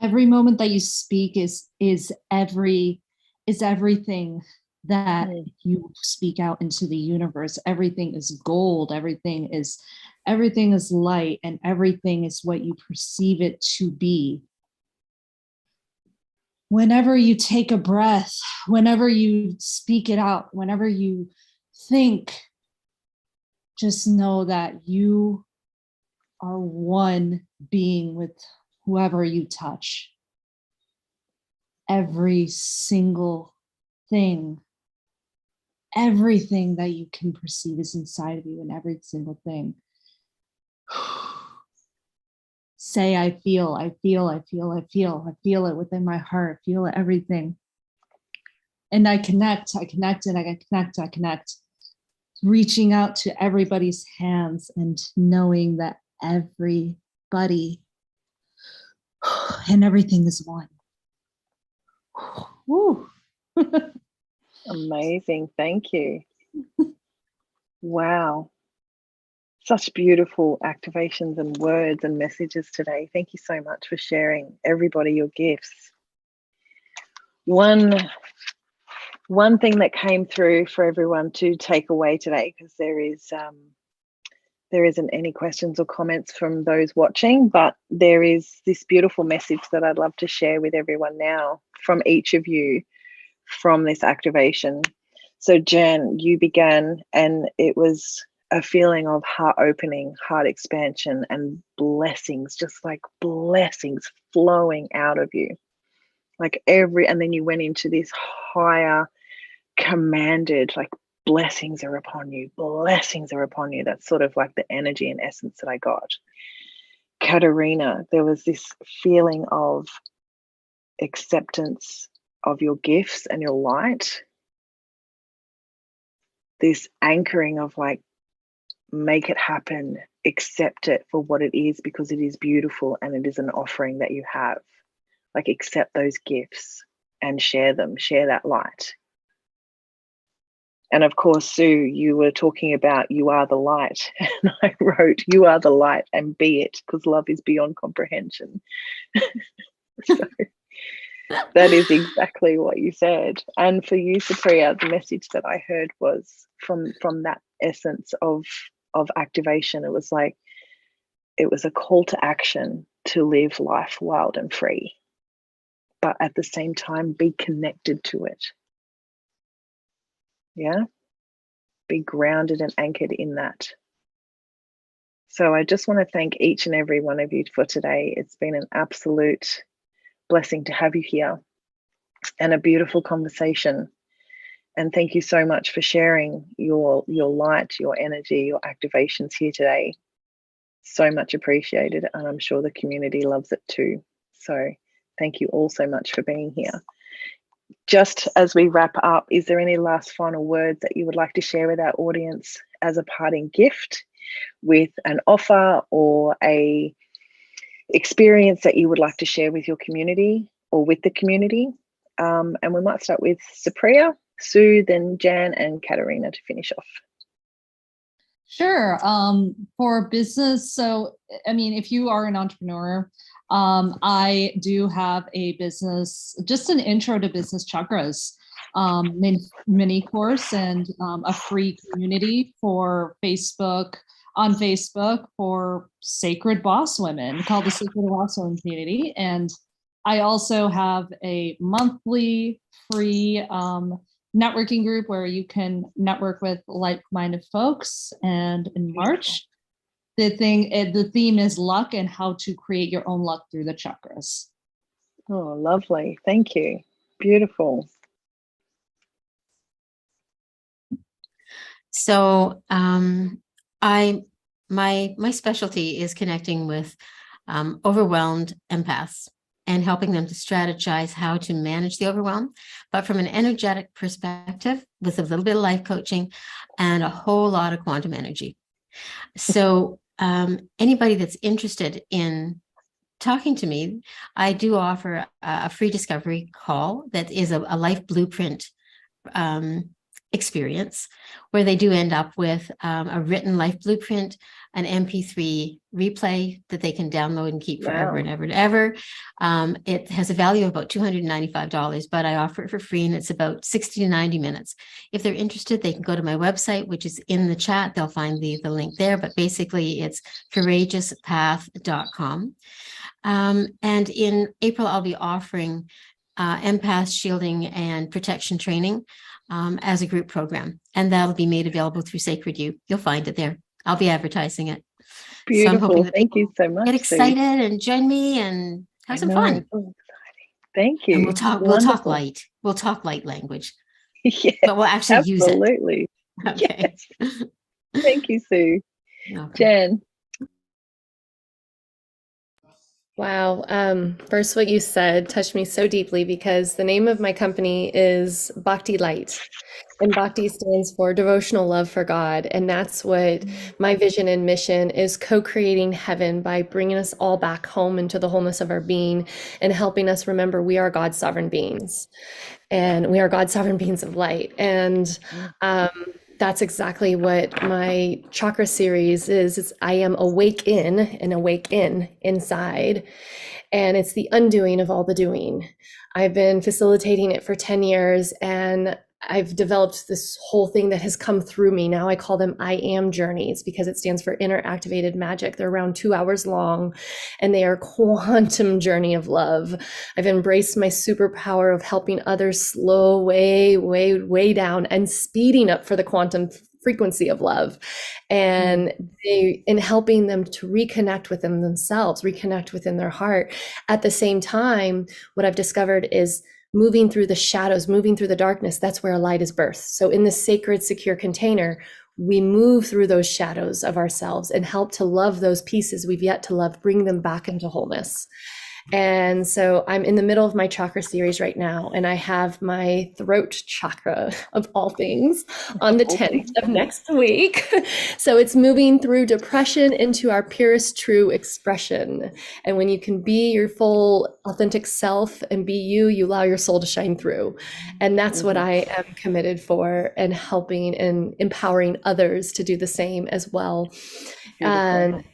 Every moment that you speak is everything that you speak out into the universe. Everything is gold. Everything is light, and everything is what you perceive it to be. Whenever you take a breath, whenever you speak it out, whenever you think, just know that you are one being with whoever you touch. Every single thing, everything that you can perceive is inside of you, and every single thing. Say, I feel, I feel, I feel, I feel, I feel it within my heart, feel it, everything. And I connect, and I connect, reaching out to everybody's hands and knowing that everybody and everything is one. Woo. Amazing. Thank you. Wow. Such beautiful activations and words and messages today. Thank you so much for sharing, everybody, your gifts. One thing that came through for everyone to take away today, because there isn't any questions or comments from those watching, but there is this beautiful message that I'd love to share with everyone now from each of you from this activation. So Jan, you began, and it was a feeling of heart opening, heart expansion, and blessings, just like blessings flowing out of you. Like and then you went into this higher commanded, like, blessings are upon you, blessings are upon you. That's sort of like the energy and essence that I got. Katerina, there was this feeling of acceptance of your gifts and your light. This anchoring of like, make it happen, accept it for what it is, because it is beautiful and it is an offering that you have. Like, accept those gifts and share them, share that light. And of course, Sue, you were talking about you are the light. And I wrote, you are the light and be it, because love is beyond comprehension. So that is exactly what you said. And for you, Supriya, the message that I heard was from that essence of activation. It was like, it was a call to action to live life wild and free, but at the same time, be connected to it. Yeah. Be grounded and anchored in that. So I just want to thank each and every one of you for today. It's been an absolute blessing to have you here and a beautiful conversation. And thank you so much for sharing your light, your energy, your activations here today. So much appreciated. And I'm sure the community loves it too. So thank you all so much for being here. Just as we wrap up, is there any last final words that you would like to share with our audience as a parting gift, with an offer or a experience that you would like to share with your community or with the community? And we might start with Supriya, Sue, then Jan and Katerina to finish off. Sure. For business, so I mean, if you are an entrepreneur, I do have a business, just an intro to business chakras mini course, and a free community for on Facebook for sacred boss women called the Sacred Boss Women Community. And I also have a monthly free networking group where you can network with like-minded folks. And in March, the theme is luck and how to create your own luck through the chakras. Oh, lovely. Thank you. Beautiful. So my specialty is connecting with overwhelmed empaths and helping them to strategize how to manage the overwhelm, but from an energetic perspective, with a little bit of life coaching and a whole lot of quantum energy. So anybody that's interested in talking to me, I do offer a free discovery call that is a life blueprint experience, where they do end up with a written life blueprint, an MP3 replay that they can download and keep forever Wow. and ever and ever. It has a value of about $295, but I offer it for free, and it's about 60 to 90 minutes. If they're interested, they can go to my website, which is in the chat. They'll find the link there, but basically it's courageouspath.com. And in April, I'll be offering empath shielding and protection training as a group program, and that'll be made available through Sacred You. You'll find it there. I'll be advertising it. So I'm hoping Beautiful. that Thank you so much, get Sue. excited and join me and I have some know, fun. it's so exciting. Thank you. And we'll talk Wonderful. light. We'll talk light language, Yes, but we'll actually use it. absolutely. Okay. Yes. Thank you, Sue. Okay. Jen. Wow. First, what you said touched me so deeply because the name of my company is Bhakti Light. And Bhakti stands for devotional love for God. And that's what my vision and mission is, co-creating heaven by bringing us all back home into the wholeness of our being and helping us remember we are God's sovereign beings. And we are God's sovereign beings of light. And that's exactly what my chakra series is. I am awake in and awake in inside. And it's the undoing of all the doing. I've been facilitating it for 10 years, and I've developed this whole thing that has come through me. Now I call them I am journeys because it stands for inner activated magic. They're around 2 hours long, and they are quantum journey of love. I've embraced my superpower of helping others slow way down and speeding up for the quantum frequency of love, and in helping them to reconnect with themselves, reconnect within their heart. At the same time, what I've discovered is moving through the shadows, moving through the darkness. That's where a light is birthed. So in this sacred, secure container, we move through those shadows of ourselves and help to love those pieces we've yet to love, bring them back into wholeness. And so I'm in the middle of my chakra series right now, and I have my throat chakra, of all things, on the 10th of next week. So it's moving through depression into our purest true expression. And when you can be your full authentic self and be you, you allow your soul to shine through. And that's what I am committed for, and helping and empowering others to do the same as well. And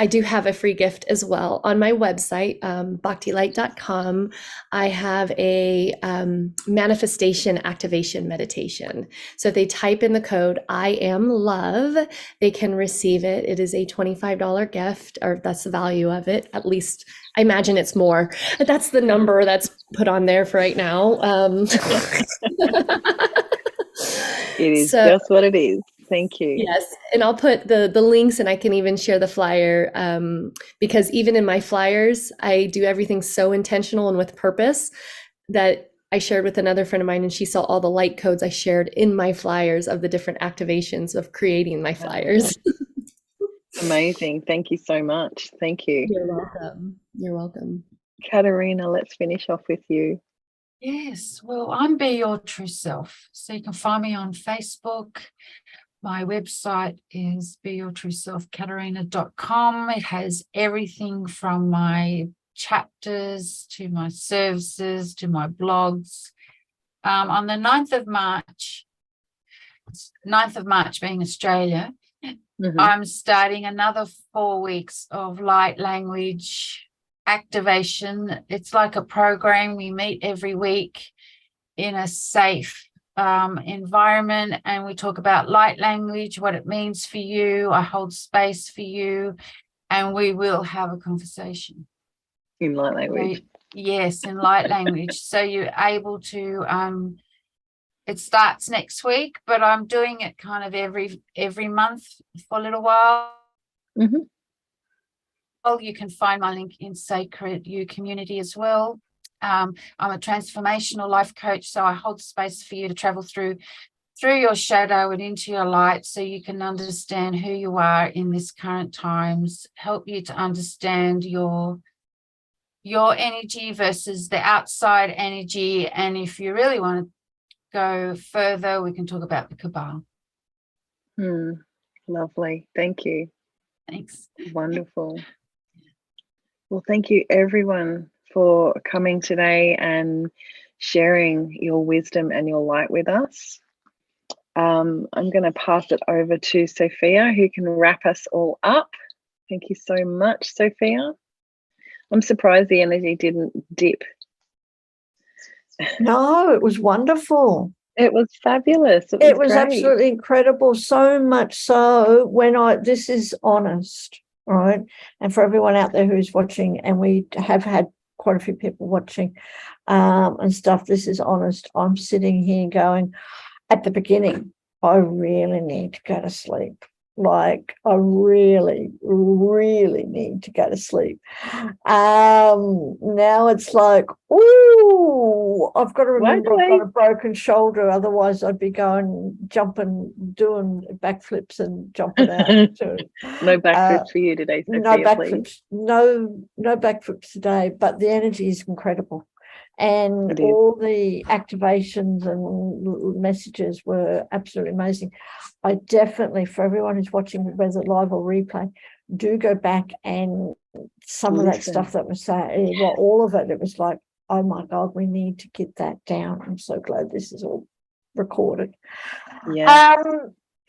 I do have a free gift as well on my website, bhaktilight.com. I have a manifestation activation meditation. So if they type in the code I am love, they can receive it. It is a $25 gift, or that's the value of it. At least I imagine it's more. That's the number that's put on there for right now. It is just what it is. Thank you. Yes, and I'll put the links, and I can even share the flyer, because even in my flyers, I do everything so intentional and with purpose that I shared with another friend of mine, and she saw all the light codes I shared in my flyers of the different activations of creating my flyers. Amazing. Thank you so much. Thank you. You're welcome. You're welcome. Katerina, let's finish off with you. Yes, well, I'm Be Your True Self. So you can find me on Facebook. My website is beyourtrueselfkaterina.com. It has everything from my chapters to my services to my blogs. On the 9th of March being Australia, I'm starting another 4 weeks of light language activation. It's like a program. We meet every week in a safe environment, and we talk about light language, what it means for you. I hold space for you, and we will have a conversation in light language. Yes, in light language. So you're able to it starts next week, but I'm doing it kind of every month for a little while. You can find my link in Sacred You community as well. I'm a transformational life coach, so I hold space for you to travel through your shadow and into your light, so you can understand who you are in this current times, help you to understand your energy versus the outside energy. And if you really want to go further, we can talk about the Kabbalah. Lovely. Thank you. Thanks. Wonderful. Well, thank you everyone for coming today and sharing your wisdom and your light with us. I'm going to pass it over to Sophia, who can wrap us all up. Thank you so much, Sophia. I'm surprised the energy didn't dip. No, it was wonderful. It was fabulous. It was great. absolutely incredible. So much so this is honest, right? And for everyone out there who's watching, and we have had quite a few people watching and stuff, this is honest. I'm sitting here going, at the beginning, I really need to go to sleep. Like, I really, really need to go to sleep. Now it's like, ooh, I've got to remember I've got a broken shoulder. Otherwise, I'd be jumping, doing backflips and jumping out. No backflips for you today, Sophia, no backflips. please. No backflips today, but the energy is incredible. And all the activations and messages were absolutely amazing. I definitely, for everyone who's watching, whether live or replay, do go back and some of that stuff that was said, well, all of it, it was like, oh my God, we need to get that down. I'm so glad this is all recorded. Yeah.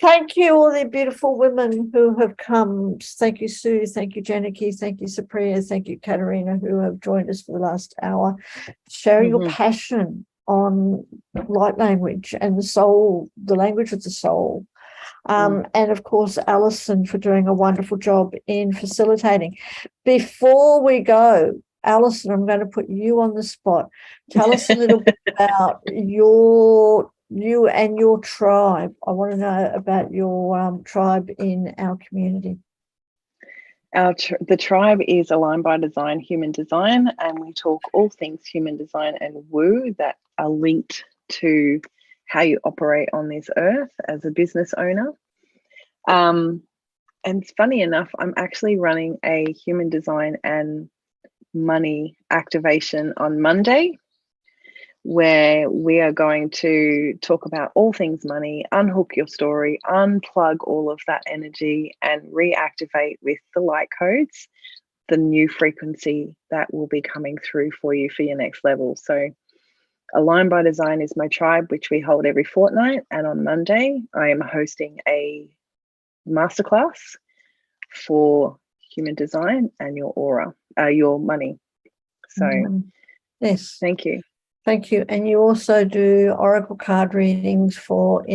Thank you, all the beautiful women who have come. Thank you, Sue. Thank you, Janaki. Thank you, Supriya. Thank you, Katerina, who have joined us for the last hour. Share your passion on light language and the soul, the language of the soul. And of course, Alison, for doing a wonderful job in facilitating. Before we go, Alison, I'm going to put you on the spot. Tell us a little bit about you and your tribe. I want to know about your tribe in our community. The tribe is Aligned by Design, Human Design, and we talk all things human design and woo that are linked to how you operate on this earth as a business owner. And it's funny enough, I'm actually running a human design and money activation on Monday, where we are going to talk about all things money, unhook your story, unplug all of that energy, and reactivate with the light codes the new frequency that will be coming through for you for your next level. So Aligned by Design is my tribe, which we hold every fortnight, and on Monday I am hosting a masterclass for human design and your aura, your money. So yes, thank you. Thank you. And you also do oracle card readings for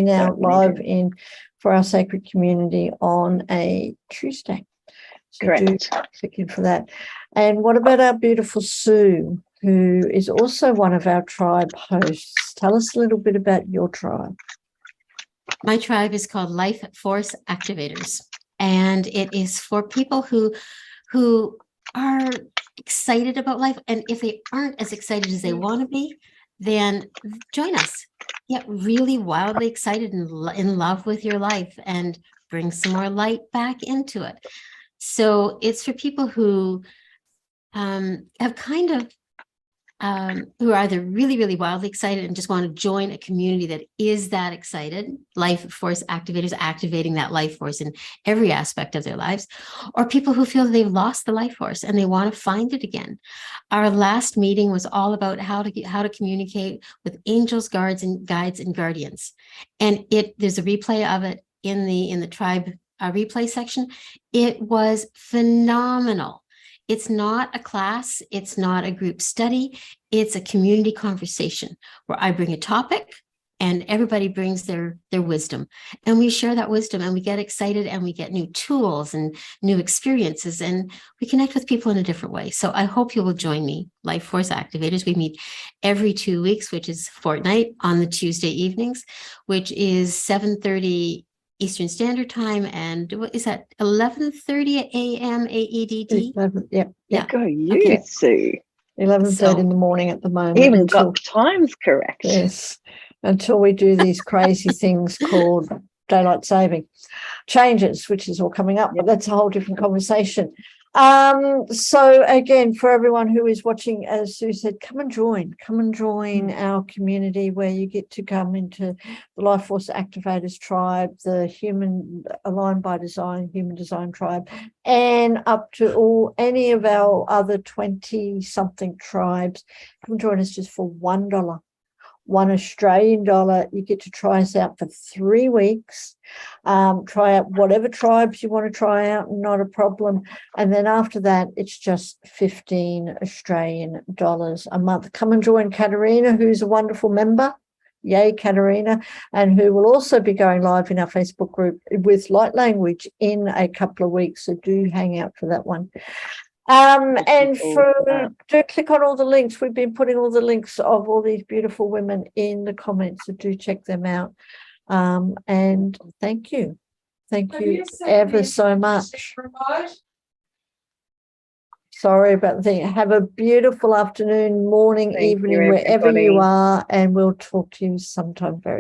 our sacred community on a Tuesday. So correct. Do click in for that. And what about our beautiful Sue, who is also one of our tribe hosts? Tell us a little bit about your tribe. My tribe is called Life Force Activators, and it is for people who are excited about life, and if they aren't as excited as they want to be, then join us. Get really wildly excited and in love with your life and bring some more light back into it. So it's for people who have kind of who are either really, really wildly excited and just want to join a community that is that excited, life force activators, activating that life force in every aspect of their lives, or people who feel they've lost the life force and they want to find it again. Our last meeting was all about how to communicate with angels, guides, and guardians. And there's a replay of it in the tribe replay section. It was phenomenal. It's not a class. It's not a group study. It's a community conversation where I bring a topic and everybody brings their wisdom, and we share that wisdom, and we get excited, and we get new tools and new experiences, and we connect with people in a different way. So I hope you will join me, Life Force Activators. We meet every 2 weeks, which is fortnight, on the Tuesday evenings, which is 7:30 Eastern Standard Time, and what is that, 11:30 a.m. AEDT? 11, yeah. Go you, Sue. 11:30 in the morning at the moment. Even got the times correct. Yes, until we do these crazy things called daylight saving changes, which is all coming up, but that's a whole different conversation. So again, for everyone who is watching, as Sue said, come and join our community, where you get to come into the Life Force Activators tribe, the Human Aligned by Design, Human Design tribe, and up to any of our other 20 something tribes. Come and join us just for $1. 1 Australian dollar. You get to try us out for 3 weeks. Try out whatever tribes you want to try out, not a problem. And then after that, it's just 15 Australian dollars a month. Come and join Katerina, who's a wonderful member. Yay, Katerina, and who will also be going live in our Facebook group with light language in a couple of weeks. So do and out for that one. And do click on all the links. We've been putting all the links of all these beautiful women in the comments, so do check them out. And thank you. Thank you ever so much. Sorry about the thing. Have a beautiful afternoon, morning, evening, wherever you are, and we'll talk to you sometime very